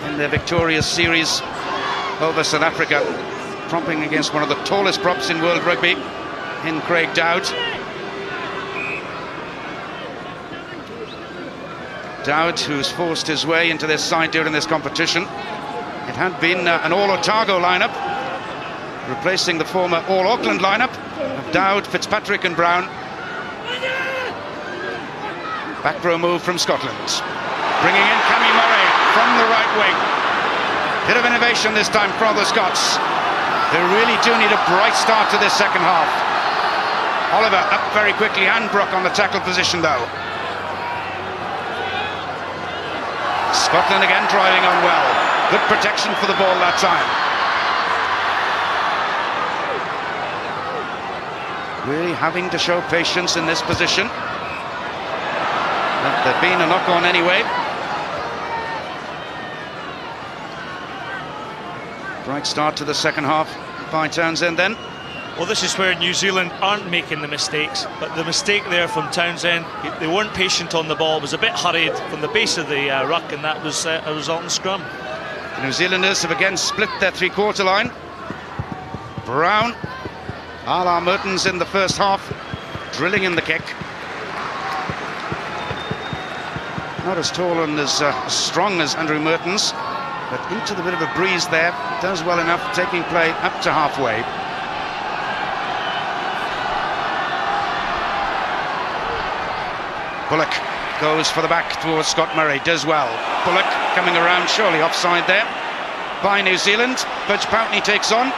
in their victorious series over South Africa, propping against one of the tallest props in world rugby, in Craig Dowd. Dowd, who's forced his way into this side during this competition. It had been an all-Otago lineup, replacing the former all-Auckland lineup of Dowd, Fitzpatrick and Brown. Back row move from Scotland. Bringing in Cammy Murray from the right wing. Bit of innovation this time for the Scots. They really do need a bright start to this second half. Oliver up very quickly, and Brook on the tackle position though. Scotland again driving on well. Good protection for the ball that time. Really having to show patience in this position. But there'd been a knock on anyway. Bright start to the second half by Townsend then. Well, this is where New Zealand aren't making the mistakes, but the mistake there from Townsend, they weren't patient on the ball. It was a bit hurried from the base of the ruck, and that was a resultant scrum. The New Zealanders have again split their three-quarter line. Brown, a la Mertens in the first half, drilling in the kick. Not as tall and as strong as Andrew Mertens, but into the bit of a breeze there, does well enough, taking play up to halfway. Bullock goes for the back towards Scott Murray, does well. Bullock coming around, surely offside there by New Zealand. Budge Pountney takes on,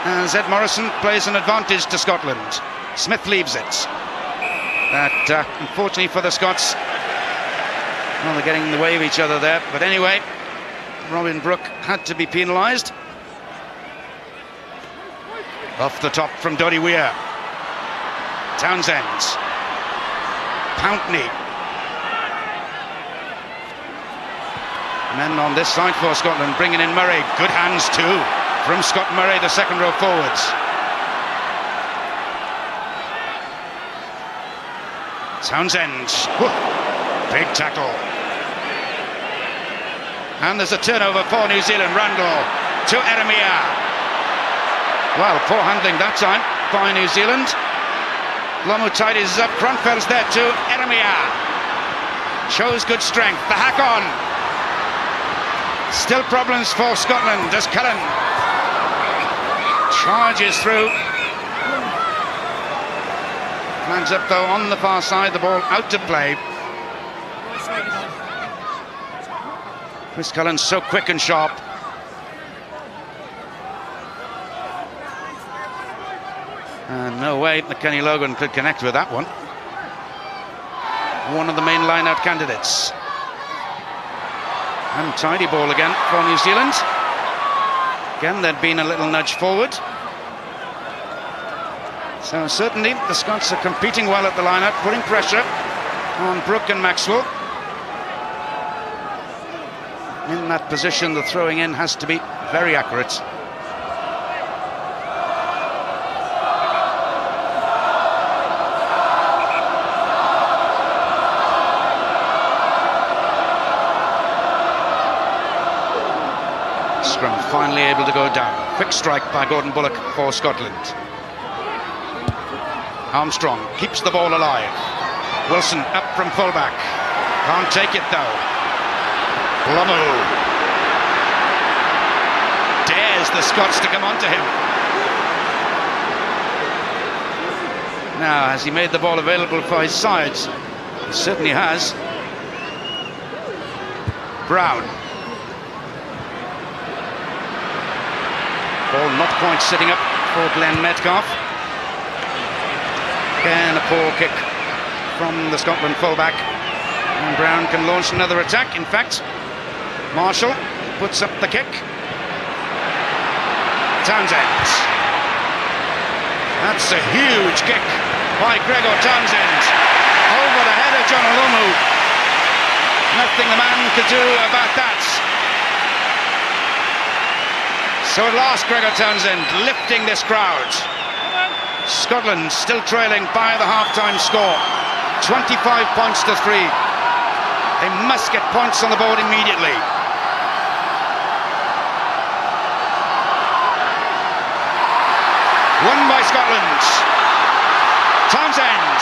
as Ed Morrison plays an advantage to Scotland. Smith leaves it. That, unfortunately for the Scots, Well, they're getting in the way of each other there. But anyway, Robin Brooke had to be penalised. Off the top from Doddy Weir. Townsend. Pountney. Men on this side for Scotland, bringing in Murray. Good hands too from Scott Murray, the second row forwards. Townsend. Big tackle. And there's a turnover for New Zealand. Randall to Eremia. Well, poor handling that time by New Zealand. Lomu tidies up, Kronfeld's there too. Eremia shows good strength. The hack on. Still problems for Scotland as Cullen charges through. Lands up though on the far side, the ball out to play. Chris Cullen so quick and sharp. And no way that Kenny Logan could connect with that one. One of the main line-out candidates. And tidy ball again for New Zealand. Again, there'd been a little nudge forward. So certainly the Scots are competing well at the line-out, putting pressure on Brooke and Maxwell. In that position, the throwing in has to be very accurate. Scrum finally able to go down. Quick strike by Gordon Bullock for Scotland. Armstrong keeps the ball alive. Wilson up from fullback. Can't take it though. Lomu dares the Scots to come onto him. Now, has he made the ball available for his sides? He certainly has. Brown. Ball not quite sitting up for Glenn Metcalf. Again, a poor kick from the Scotland fullback. And Brown can launch another attack. In fact, Marshall puts up the kick. Townsend. That's a huge kick by Gregor Townsend. Over the head of John Olomu. Nothing the man could do about that. So at last, Gregor Townsend lifting this crowd. Scotland still trailing by the half-time score. 25 points to 3. They must get points on the board immediately. Won by Scotland. Townsend.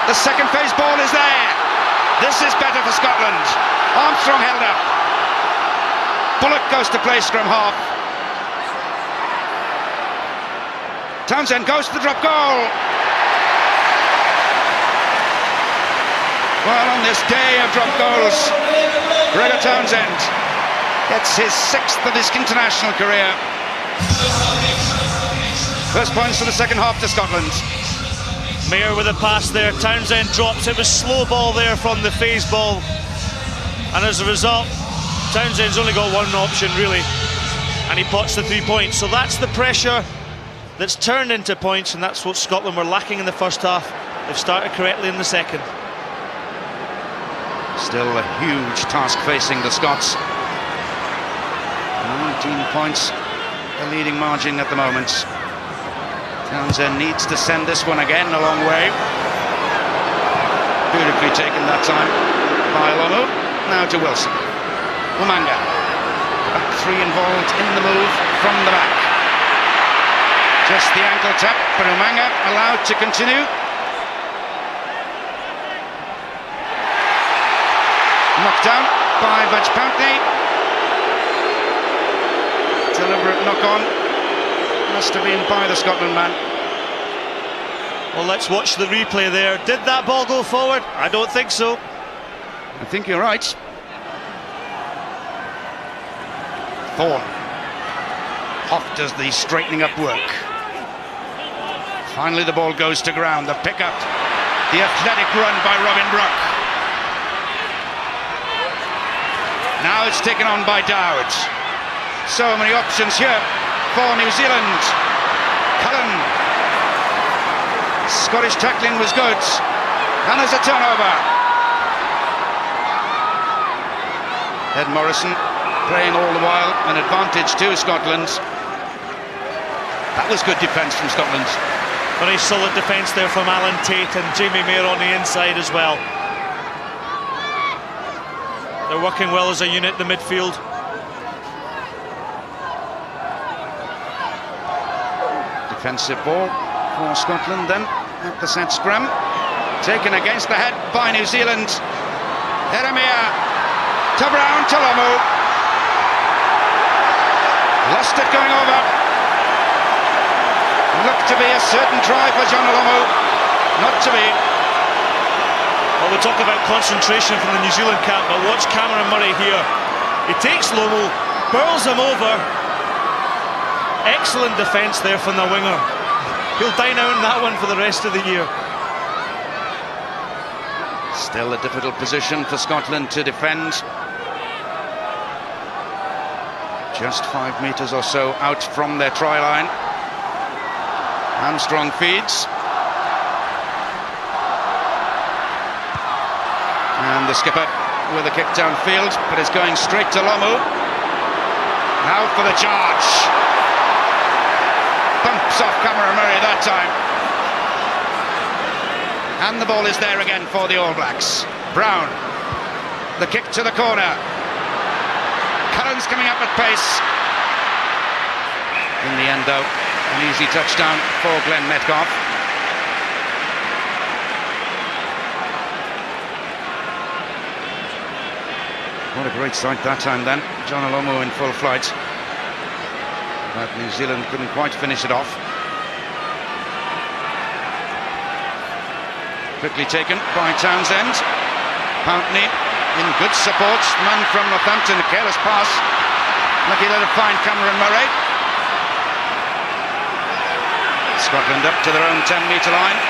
The second phase ball is there. This is better for Scotland. Armstrong held up. Bullock goes to play scrum half. Townsend goes to the drop goal. Well, on this day of drop goals, Gregor Townsend gets his 6th of his international career. First points for the second half to Scotland. Mayer with a pass there. Townsend drops. It was slow ball there from the phase ball. And as a result, Townsend's only got one option really, and he pots the 3 points. So that's the pressure that's turned into points, and that's what Scotland were lacking in the first half. They've started correctly in the second. Still a huge task facing the Scots. 19 points, the leading margin at the moment. Townsend needs to send this one again a long way. Beautifully taken that time by Lomu. Now to Wilson. Umanga. Back 3 involved in the move from the back. Just the ankle tap, but Umanga allowed to continue. Knocked down by Budge Pountney. Deliberate knock on. Must have been by the Scotland man. Well, let's watch the replay there. Did that ball go forward? I don't think so. I think you're right. Thorne. Hoff does the straightening up work. Finally the ball goes to ground. The pick up. The athletic run by Robin Brooke. Now it's taken on by Dowd. So many options here for New Zealand. Cullen. Scottish tackling was good. And there's a turnover. Ed Morrison playing all the while, an advantage to Scotland. That was good defence from Scotland. Very solid defence there from Alan Tate and Jamie Mayer on the inside as well. They're working well as a unit, the midfield. Defensive ball for Scotland then at the set scrum. Taken against the head by New Zealand. Heremia to Brown, to Lomu. Lost it going over. Looked to be a certain try for John Lomu. Not to be. Well, we talk about concentration from the New Zealand camp, but watch Cameron Murray here. He takes Lomu, burls him over. Excellent defence there from the winger. He'll dine out in that one for the rest of the year. Still a difficult position for Scotland to defend. Just 5 metres or so out from their try line. Armstrong feeds. And the skipper with a kick downfield, but it's going straight to Lomu. Now for the charge. Bumps off Cameron Murray that time. And the ball is there again for the All Blacks. Brown, the kick to the corner. Cullen's coming up at pace. In the end, though, an easy touchdown for Glenn Metcalf. What a great sight that time then. John Olomo in full flight. But New Zealand couldn't quite finish it off. Quickly taken by Townsend. Pountney in good support. Man from Northampton, a careless pass. Lucky to find Cameron Murray. Scotland up to their own 10-metre line.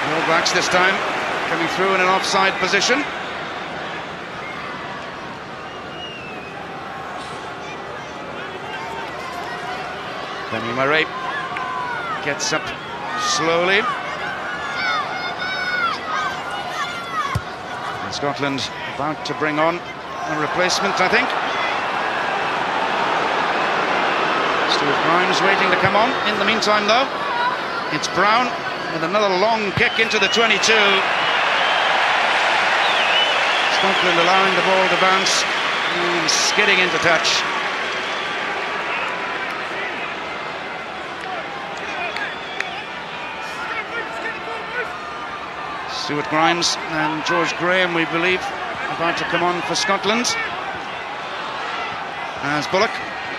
The All Blacks this time coming through in an offside position. Danny Murray gets up slowly. And Scotland about to bring on a replacement, I think. Stuart Grimes waiting to come on. In the meantime, though, it's Brown with another long kick into the 22. Scotland allowing the ball to bounce and skidding into touch. Stuart Grimes and George Graham, we believe, about to come on for Scotland. As Bullock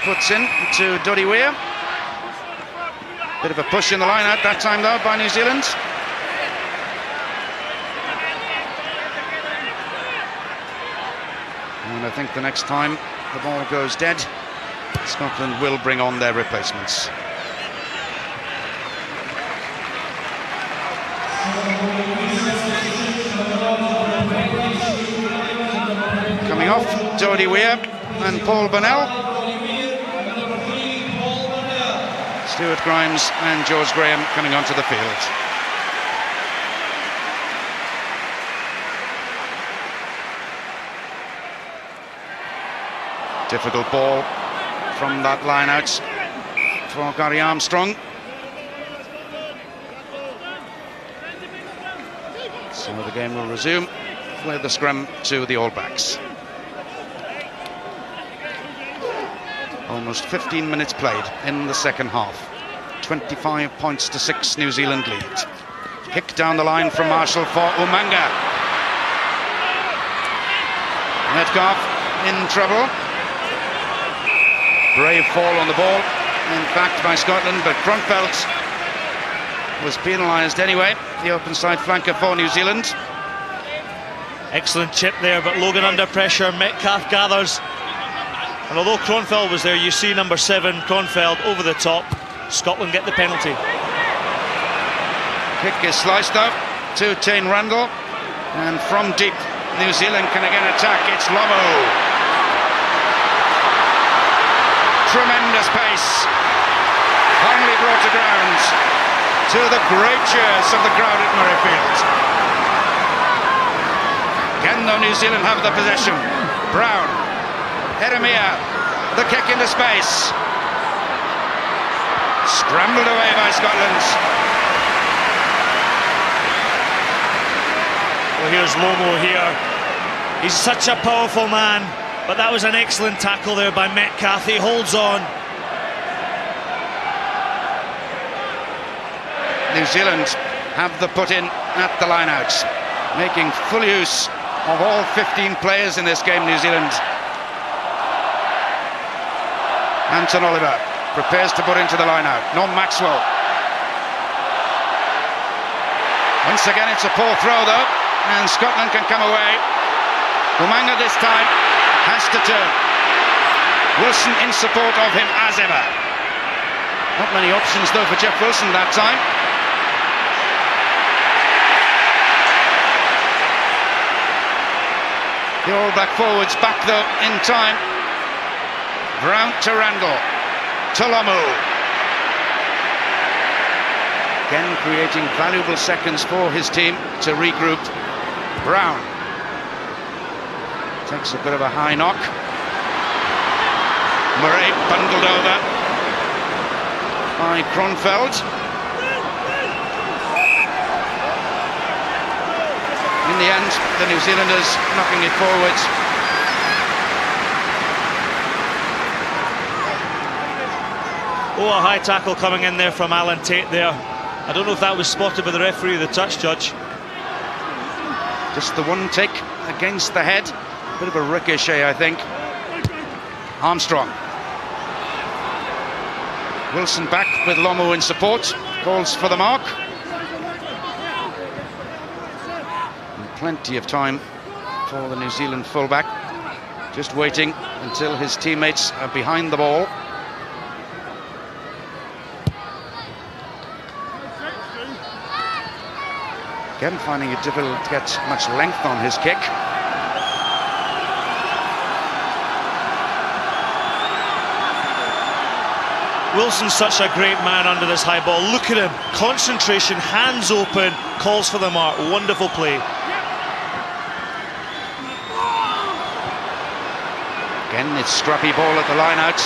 puts in to Doddy Weir. Bit of a push in the line out that time, though, by New Zealand. And I think the next time the ball goes dead, Scotland will bring on their replacements. Coming off, Doddy Weir and Paul Burnell. Stuart Grimes and George Graham coming onto the field. Difficult ball from that line out for Gary Armstrong. So the game will resume with the scrum to the All Blacks. Almost 15 minutes played in the second half. 25 points to 6, New Zealand lead. Kick down the line from Marshall for Umanga. Metcalf in trouble. Brave fall on the ball, in fact, by Scotland, but Kronfeldt was penalised anyway. The open side flanker for New Zealand. Excellent chip there, but Logan under pressure. Metcalf gathers. And although Kronfeldt was there, you see number 7, Kronfeldt, over the top. Scotland get the penalty. Kick is sliced out to Tane Randall. And from deep, New Zealand can again attack. It's Lomu. Tremendous pace. Finally brought to ground to the great cheers of the crowd at Murrayfield. Again, though, New Zealand have the possession. Brown, Eremia, the kick into space. Scrambled away by Scotland. Well, here's Lomu here. He's such a powerful man, but that was an excellent tackle there by Metcalf. He holds on. New Zealand have the put in at the line-out, making full use of all 15 players in this game, New Zealand. Anton Oliver prepares to put into the line-out. Norm Maxwell. Once again, it's a poor throw, though, and Scotland can come away. Umanga this time has to turn. Wilson in support of him as ever. Not many options, though, for Jeff Wilson that time. The All Black forwards back, though, in time. Brown to Randall. To Lomu. Again, creating valuable seconds for his team to regroup. Brown takes a bit of a high knock. Murray bundled over by Kronfeld. In the end, the New Zealanders knocking it forward. Oh, a high tackle coming in there from Alan Tate there. I don't know if that was spotted by the referee or the touch judge. Just the one tick against the head. A bit of a ricochet, I think. Armstrong. Wilson back with Lomu in support. Calls for the mark. Plenty of time for the New Zealand fullback, just waiting until his teammates are behind the ball. Again, finding it difficult to get much length on his kick. Wilson's such a great man under this high ball. Look at him, concentration, hands open, calls for the mark. Wonderful play. Again, it's scrappy ball at the line-out.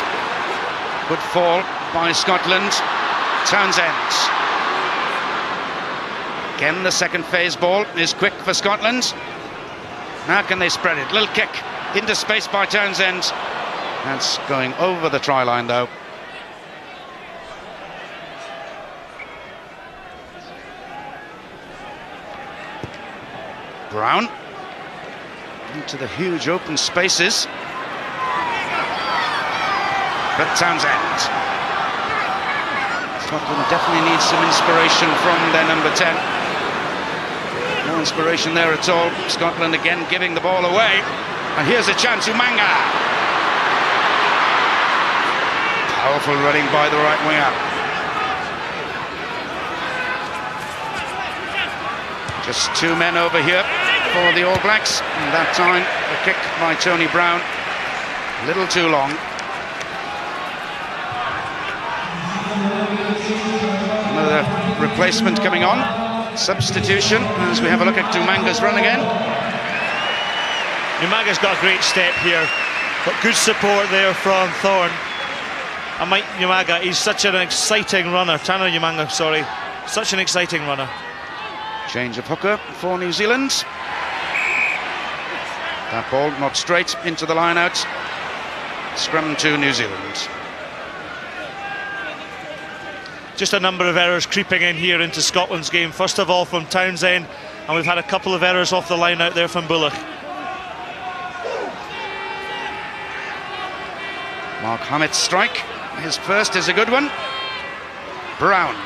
Good fall by Scotland. Townsend. Again, the second phase ball is quick for Scotland. Now can they spread it? Little kick into space by Townsend. That's going over the try line, though. Brown into the huge open spaces. But Townsend. Scotland definitely needs some inspiration from their number 10. No inspiration there at all. Scotland again giving the ball away. And here's a chance, Umanga. Powerful running by the right winger. Just two men over here for the All Blacks. And that time, a kick by Tony Brown. A little too long. Another replacement coming on. Substitution as we have a look at Umanga's run again. Umanga's got a great step here. Got good support there from Thorne. And Mike Umanga, he's such an exciting runner. Tana Umanga, sorry. Such an exciting runner. Change of hooker for New Zealand. That ball not straight into the line out. Scrum to New Zealand. Just a number of errors creeping in here into Scotland's game. First of all from Townsend, and we've had a couple of errors off the line out there from Bullock. Mark Hammett's strike. His first is a good one. Brown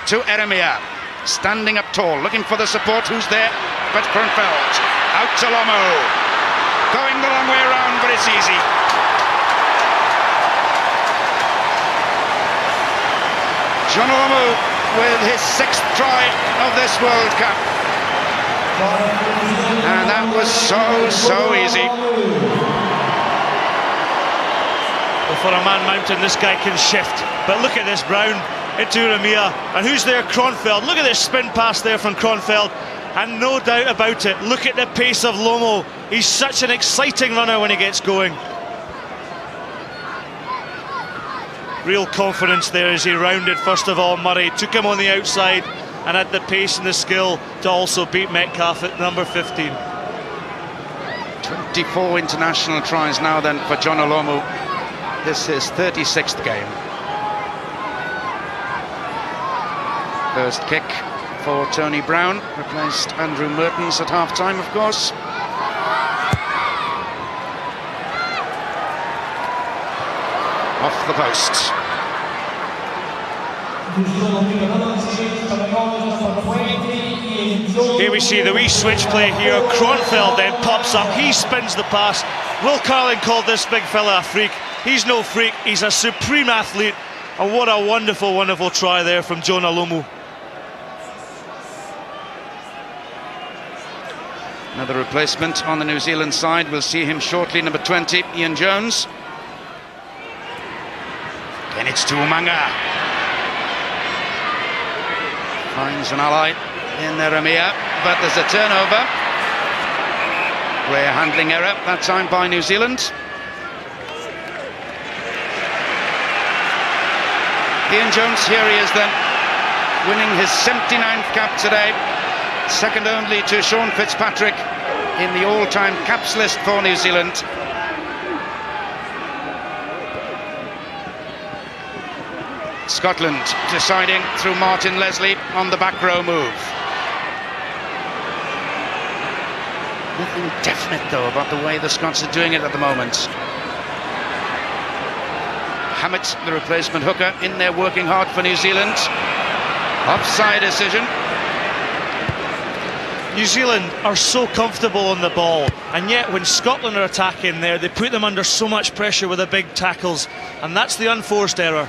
to Eremia. Standing up tall, looking for the support. Who's there? But Kronfeld. Out to Lomu. Going the long way around, but it's easy. John Lomu with his 6th try of this World Cup. And that was so easy. Well, for a man mountain, this guy can shift. But look at this, Brown into Ramia. And who's there? Kronfeld. Look at this spin pass there from Kronfeld. And no doubt about it, look at the pace of Lomo. He's such an exciting runner when he gets going. Real confidence there as he rounded, first of all, Murray. Took him on the outside and had the pace and the skill to also beat Metcalf at number 15. 24 international tries now then for John Olomu. This is 36th game. First kick for Tony Brown, replaced Andrew Mertens at half-time, of course. Off the post. Here we see the wee switch play here. Kronfeld then pops up, he spins the pass. Will Carling called this big fella a freak. He's no freak, he's a supreme athlete. And what a wonderful, wonderful try there from John Olomu. Another replacement on the New Zealand side. We'll see him shortly, number 20, Ian Jones. Then it's to Umanga. Finds an ally in there, Ramia, but there's a turnover. Player handling error, that time by New Zealand. Ian Jones, here he is then, winning his 79th cap today. Second only to Sean Fitzpatrick in the all-time caps list for New Zealand. Scotland deciding through Martin Leslie on the back row move. Nothing definite though about the way the Scots are doing it at the moment. Hammett, the replacement hooker, in there working hard for New Zealand. Offside decision. New Zealand are so comfortable on the ball, and yet when Scotland are attacking there, they put them under so much pressure with the big tackles, and that's the unforced error.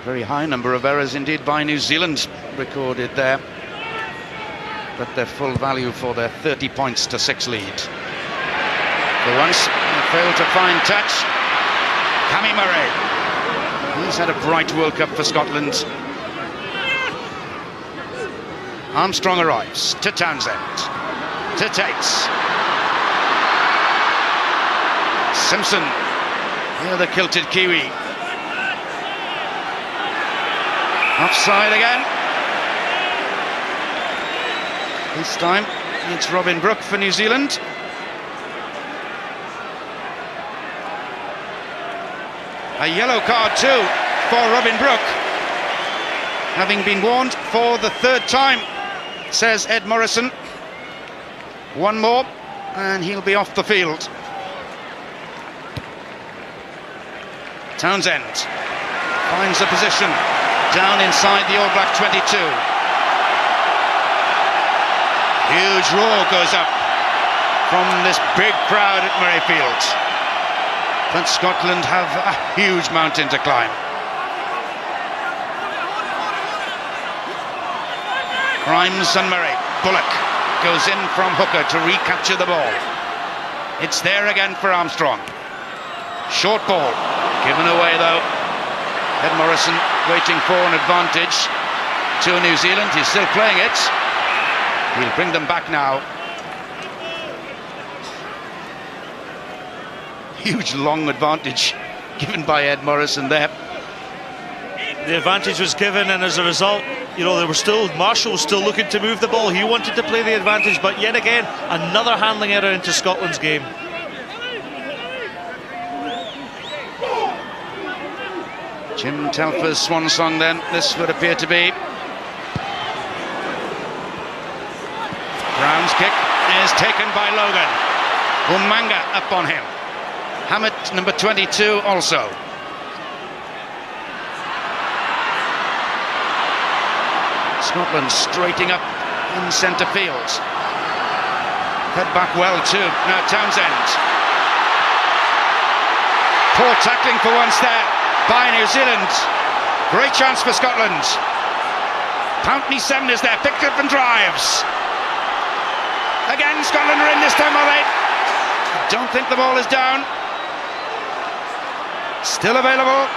Very high number of errors indeed by New Zealand recorded there, but their full value for their 30 points to 6 lead. For once, they failed to find touch. Cammy Murray, he's had a bright World Cup for Scotland. Armstrong arrives to Townsend, to Tates. Simpson, here the kilted Kiwi. Offside again. This time it's Robin Brooke for New Zealand. A yellow card too for Robin Brooke, having been warned for the 3rd time, says Ed Morrison. One more and he'll be off the field. Townsend finds the position down inside the All Black 22. Huge roar goes up from this big crowd at Murrayfield. But Scotland have a huge mountain to climb. Grimes and Murray. Bullock goes in from hooker to recapture the ball. It's there again for Armstrong. Short ball given away though. Ed Morrison waiting for an advantage to New Zealand. He's still playing it. He'll bring them back now. Huge long advantage given by Ed Morrison there. The advantage was given, and as a result, you know, Marshall was still looking to move the ball. He wanted to play the advantage, but yet again, another handling error into Scotland's game. Jim Telfer's swan song then, this would appear to be. Brown's kick is taken by Logan. Umanga up on him. Hammett, number 22, also. Scotland straighting up in centre field. Head back well too. Now Townsend. Poor tackling for once there by New Zealand. Great chance for Scotland. Pountney 7 is there, picked up and drives. Again, Scotland are in this time, are they? Don't think the ball is down. Still available.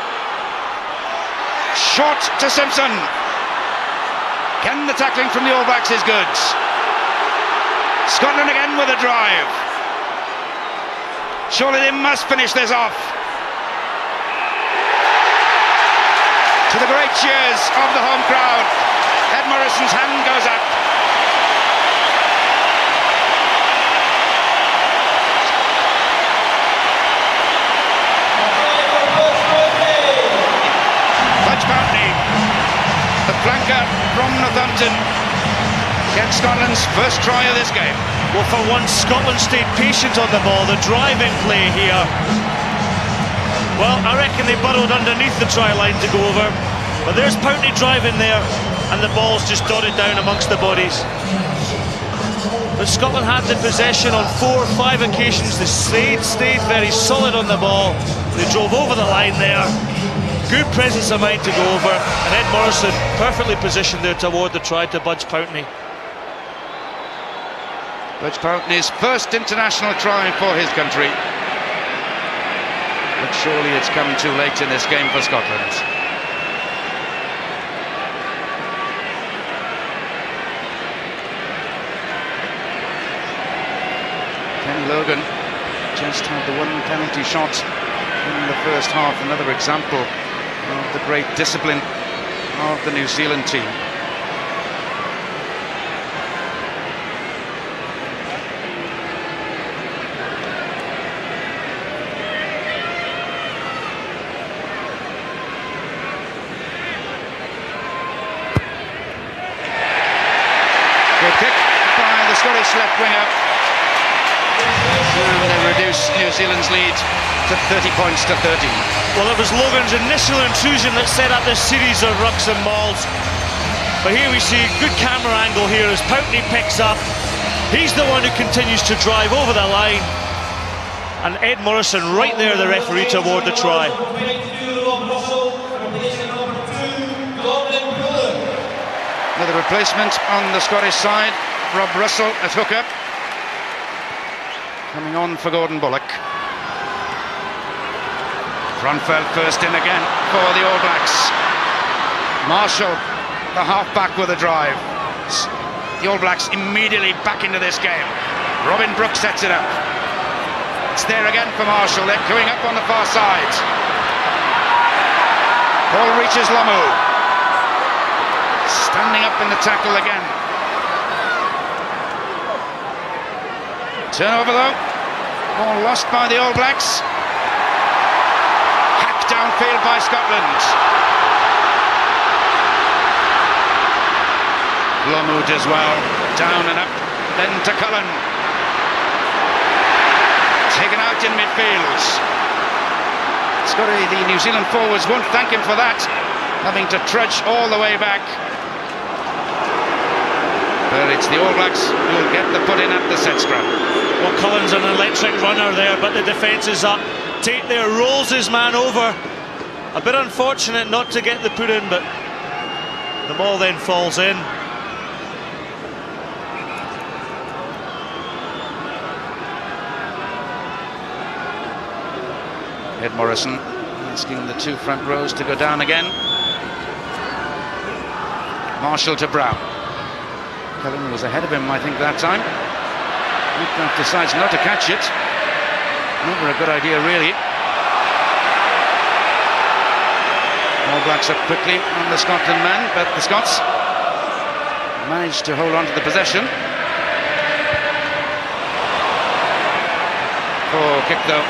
Short to Simpson. Again, the tackling from the All Blacks is good. Scotland again with a drive. Surely they must finish this off. To the great cheers of the home crowd, Ed Morrison's hand goes up. Pountney, the flanker from Northampton, gets Scotland's first try of this game. Well, for once, Scotland stayed patient on the ball, the driving play here. Well, I reckon they burrowed underneath the try line to go over, but there's Pountney driving there, and the ball's just dotted down amongst the bodies. But Scotland had the possession on 4 or 5 occasions. They stayed very solid on the ball. They drove over the line there. Good presence of mind to go over, and Ed Morrison perfectly positioned there toward the try to Budge Pountney. Budge Pountney's first international try for his country. But surely it's come too late in this game for Scotland. Kenny Logan just had the one penalty shot in the first half. Another example of the great discipline of the New Zealand team. Good kick by the Scottish left winger. And they reduce New Zealand's lead to 30 points to 13. Well, it was Logan's initial intrusion that set up this series of rucks and mauls. But here we see a good camera angle here as Pountney picks up. He's the one who continues to drive over the line. And Ed Morrison right there, the referee, toward the try. Another replacement on the Scottish side, Rob Russell at hooker. Coming on for Gordon Bullock. Ronfeld first in again for the All Blacks. Marshall, the half-back with a drive. The All Blacks immediately back into this game. Robin Brooks sets it up. It's there again for Marshall. They're going up on the far side. Ball reaches Lomu. Standing up in the tackle again. Turnover though. Ball lost by the All Blacks. Hacked downfield by Scotland. Lomu as well. Down and up. Then to Cullen. Taken out in midfield. Scotty, the New Zealand forwards won't thank him for that, having to trudge all the way back. But it's the All Blacks who'll get the put in at the set scrum. Well, Cullen's an electric runner there, but the defence is up. Tate there rolls his man over. A bit unfortunate not to get the put in, but the ball then falls in. Ed Morrison asking the two front rows to go down again. Marshall to Brown. Cullen was ahead of him, I think, that time. Woodcraft decides not to catch it. Never a good idea, really. All Blacks up quickly on the Scotland man, but the Scots managed to hold on to the possession. Poor kick, though,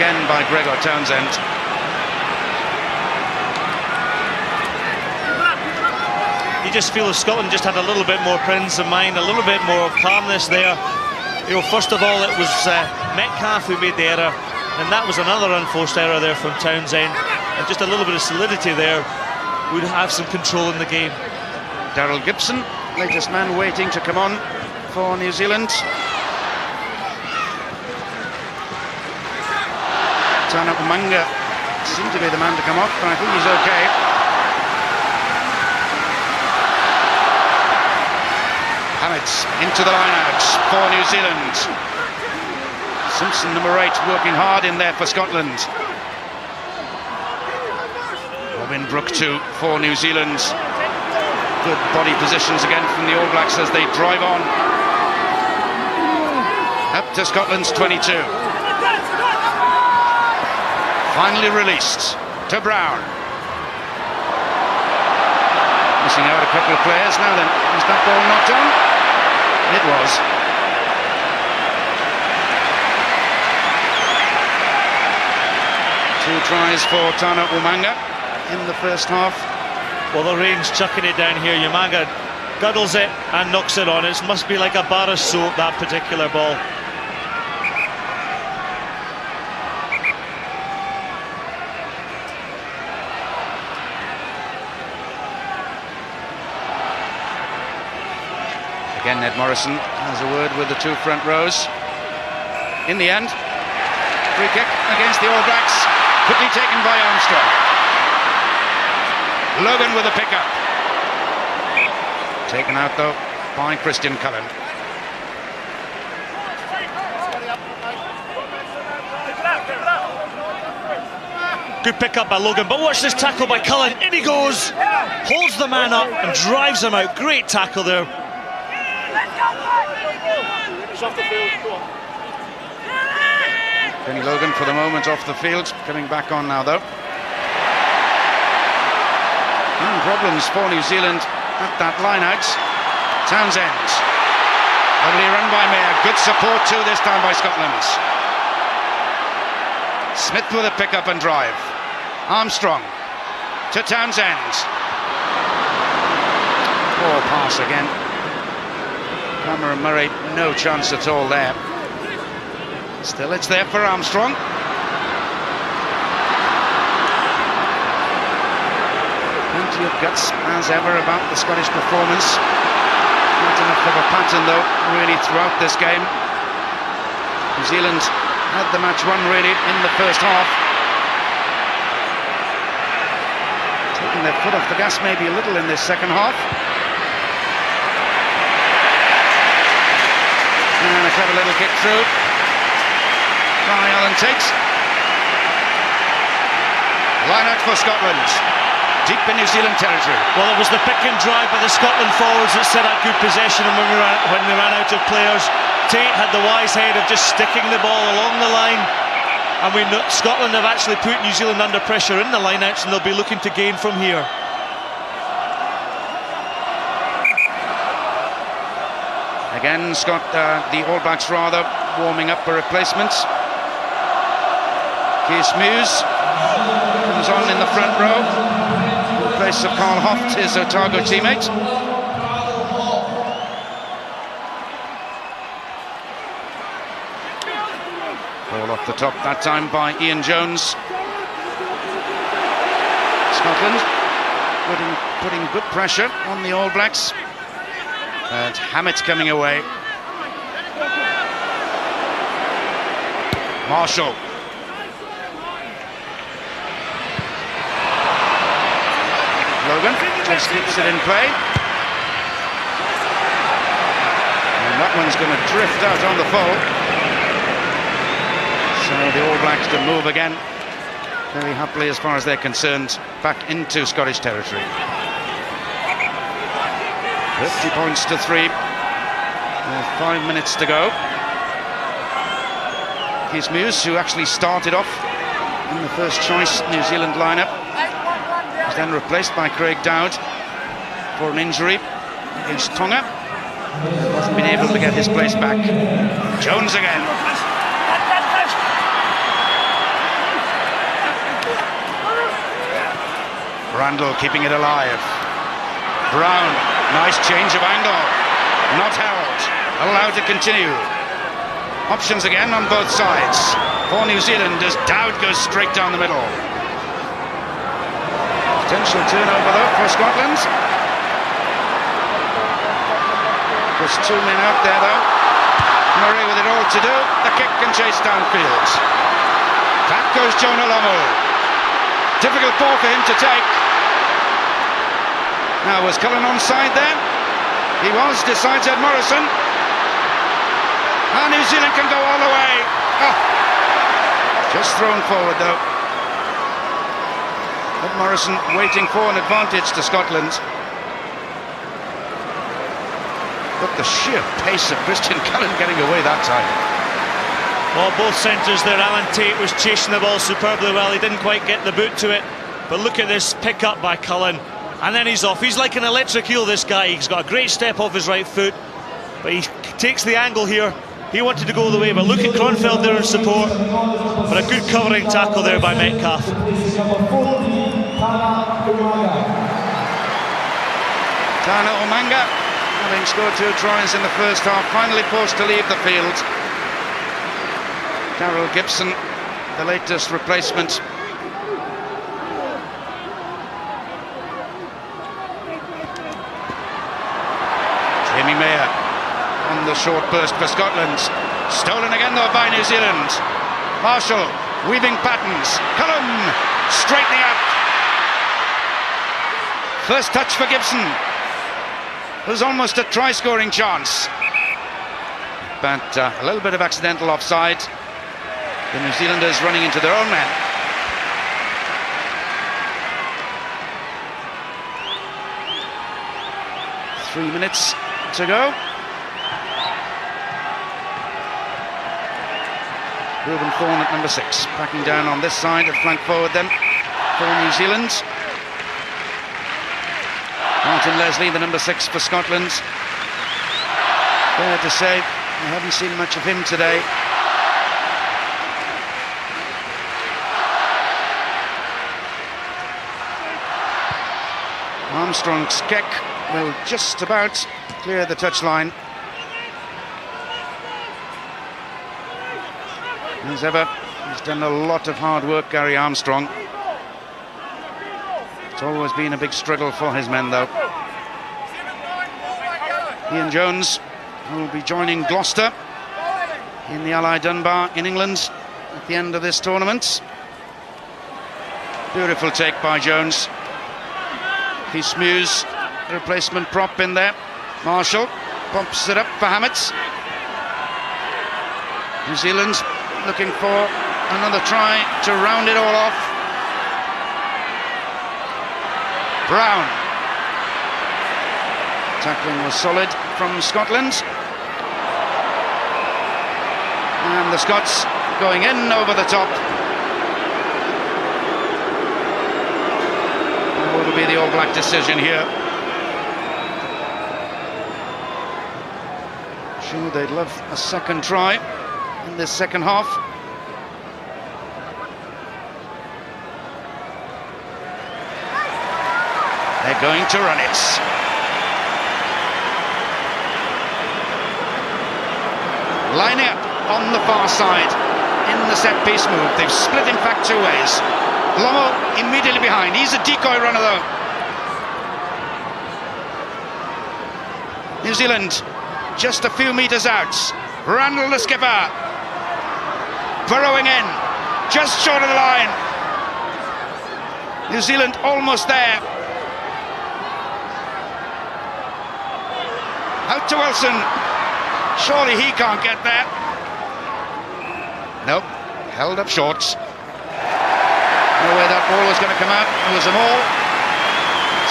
again by Gregor Townsend. You just feel as Scotland just had a little bit more presence of mind, a little bit more calmness there. You know, first of all, it was Metcalf who made the error, and that was another unforced error there from Townsend. And just a little bit of solidity there would have some control in the game. Daryl Gibson, latest man waiting to come on for New Zealand. Tana Umanga seemed to be the man to come off, but I think he's okay. Hammett into the line-out for New Zealand. Simpson, number 8, working hard in there for Scotland. Robin Brooke too for New Zealand. Good body positions again from the All Blacks as they drive on. Up to Scotland's 22. Finally released to Brown. Missing out a couple of players. Now then, is that ball knocked on? It was. Two tries for Tana Umanga in the first half. Well, the rain's chucking it down here. Umanga guddles it and knocks it on. It must be like a bar of soap, that particular ball. Again, Ned Morrison has a word with the two front rows. In the end, free kick against the All Blacks, quickly taken by Armstrong. Logan with a pickup. Taken out, though, by Christian Cullen. Good pickup by Logan, but watch this tackle by Cullen. In he goes, holds the man up and drives him out. Great tackle there. Kenny Logan for the moment off the field, coming back on now though. Problems for New Zealand at that line-out. Townsend. Lovely run by Mayer. Good support too this time by Scotland. Smith with a pick-up and drive. Armstrong to Townsend. Poor pass again. Cameron Murray, no chance at all there. Still, it's there for Armstrong. Plenty of guts, as ever, about the Scottish performance. Not enough of a pattern, though, really, throughout this game. New Zealand had the match won, really, in the first half. Taking their foot off the gas maybe a little in this second half. And a clever little kick through by Alan Tate. Line out for Scotland, deep in New Zealand territory. Well, it was the pick and drive by the Scotland forwards that set up good possession, and when they ran out of players, Tate had the wise head of just sticking the ball along the line, and we know Scotland have actually put New Zealand under pressure in the line-outs, and they'll be looking to gain from here. Again, the All Blacks rather, warming up for replacements. Kees Mews comes on in the front row, in place of Carl Hoft, his Otago teammate. Ball off the top that time by Ian Jones. Scotland putting good pressure on the All Blacks. And Hammett's coming away. Marshall. Logan just keeps it in play. And that one's going to drift out on the full. So the All Blacks to move again, very happily as far as they're concerned, back into Scottish territory. 50 points to 3. 5 minutes to go. Kees Mews, who actually started off in the first choice New Zealand lineup, was then replaced by Craig Dowd for an injury against Tonga. Hasn't been able to get his place back. Jones again. Randall keeping it alive. Brown, nice change of angle. Not held, allowed to continue. Options again on both sides for New Zealand as Dowd goes straight down the middle. Potential turnover though for Scotland. Just 2 men out there though. Murray with it all to do. The kick and chase downfield. Back goes Jonah Lomu. Difficult ball for him to take. Now, was Cullen onside there? He was, decides Ed Morrison. And New Zealand can go all the way. Oh. Just thrown forward though. Ed Morrison waiting for an advantage to Scotland. But the sheer pace of Christian Cullen getting away that time. Well, both centres there. Alan Tate was chasing the ball superbly well. He didn't quite get the boot to it. But look at this pick up by Cullen. And then he's off. He's like an electric eel, this guy. He's got a great step off his right foot. But he takes the angle here. He wanted to go the way, but look at Cronfeld there in support. But a good covering tackle there by Metcalf. Tana Umanga, having scored 2 tries in the first half, finally forced to leave the field. Darrell Gibson, the latest replacement. Jamie Mayer on the short burst for Scotland. Stolen again though by New Zealand. Marshall weaving patterns. Cullen straightening up. First touch for Gibson. It was almost a try-scoring chance. But a little bit of accidental offside. The New Zealanders running into their own men. Three minutes to go. Reuben Thorne at number 6, backing down on this side at flank forward then for New Zealand. Martin Leslie, the number 6 for Scotland. Fair to say, I haven't seen much of him today. Armstrong's kick will just about clear the touchline. As ever, he's done a lot of hard work, Gary Armstrong. It's always been a big struggle for his men, though. Ian Jones will be joining Gloucester in the Ally Dunbar in England at the end of this tournament. Beautiful take by Jones. He smews the replacement prop in there. Marshall pumps it up for Hammett. New Zealand looking for another try to round it all off. Brown. Tackling was solid from Scotland. And the Scots going in over the top. What will be the All Black decision here? Sure, they'd love a second try in this second half. They're going to run it. Lining up on the far side in the set-piece move. They've split, in fact, 2 ways. Lomo immediately behind. He's a decoy runner, though. New Zealand just a few metres out. Randall, the skipper, burrowing in, just short of the line. New Zealand almost there. Out to Wilson. Surely he can't get there. Nope, held up short. Know where that ball was going to come out. It was a maul.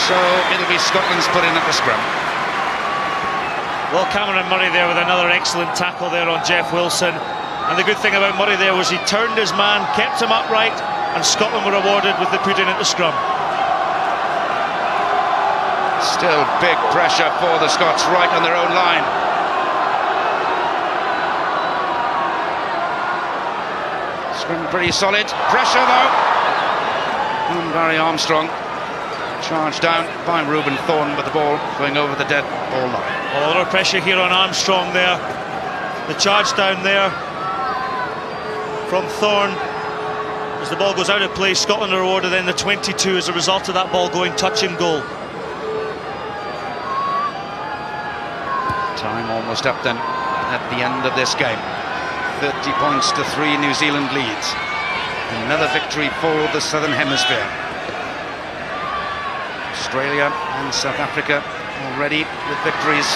So it'll be Scotland's put in at the scrum. Well, Cameron Murray there with another excellent tackle there on Jeff Wilson. And the good thing about Murray there was he turned his man, kept him upright, and Scotland were rewarded with the put in at the scrum. Still big pressure for the Scots right on their own line. Scrum pretty solid. Pressure though. And Barry Armstrong charged down by Reuben Thorne, but the ball going over the dead ball line. A lot of pressure here on Armstrong there. The charge down there from Thorne. As the ball goes out of play, Scotland are awarded then the 22 as a result of that ball going touch and goal. Time almost up then at the end of this game. 30 points to 3, New Zealand leads. Another victory for the Southern Hemisphere. Australia and South Africa already with victories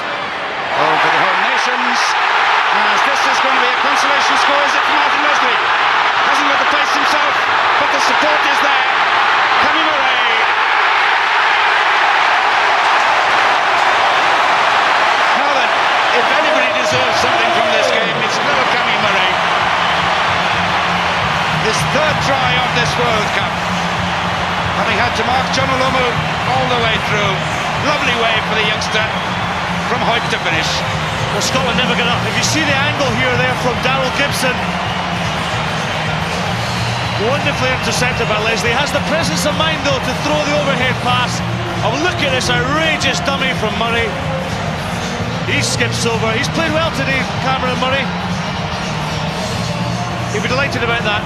over the home nations. As this is going to be a consolation score, is it for Martin Leslie? Hasn't got the pace himself, but the support is there. Cammy Murray. Now then, if anybody deserves something from this game, it's little Cammy Murray. His third try of this World Cup, having had to mark John Olomu all the way through. Lovely way for the youngster from hoip to finish. Well, Scotland never got up. If you see the angle here there from Darryl Gibson, wonderfully intercepted by Leslie. Has the presence of mind though to throw the overhead pass. Oh, look at this outrageous dummy from Murray. He skips over. He's played well today, Cameron Murray. He'll be delighted about that.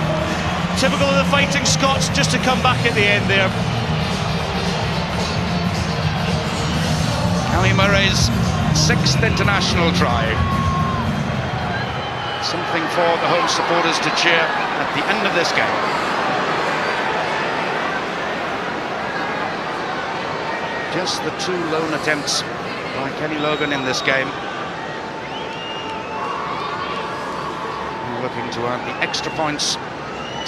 Typical of the Fighting Scots, just to come back at the end there. Cammy Murray's 6th international try. Something for the home supporters to cheer at the end of this game. Just the 2 lone attempts by Kenny Logan in this game. Looking to earn the extra points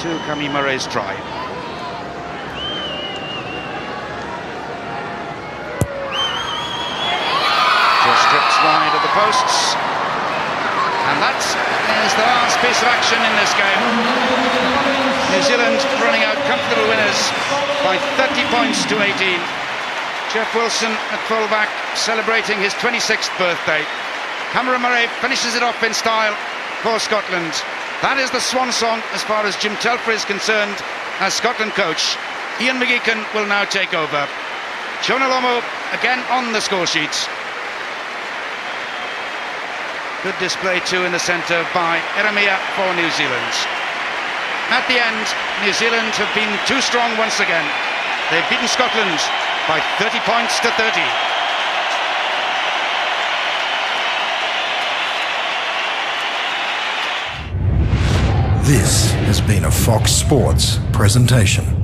to Cammy Murray's try. Just strips wide of the posts. And that is the last piece of action in this game. New Zealand running out comfortable winners by 30 points to 18. Jeff Wilson at fullback celebrating his 26th birthday. Cameron Murray finishes it off in style for Scotland. That is the swan song as far as Jim Telfer is concerned as Scotland coach. Ian McGeechan will now take over. John Olomu again on the score sheet. Good display too in the centre by Eremia for New Zealand. At the end, New Zealand have been too strong once again. They've beaten Scotland by 30 points to 30. This has been a Fox Sports presentation.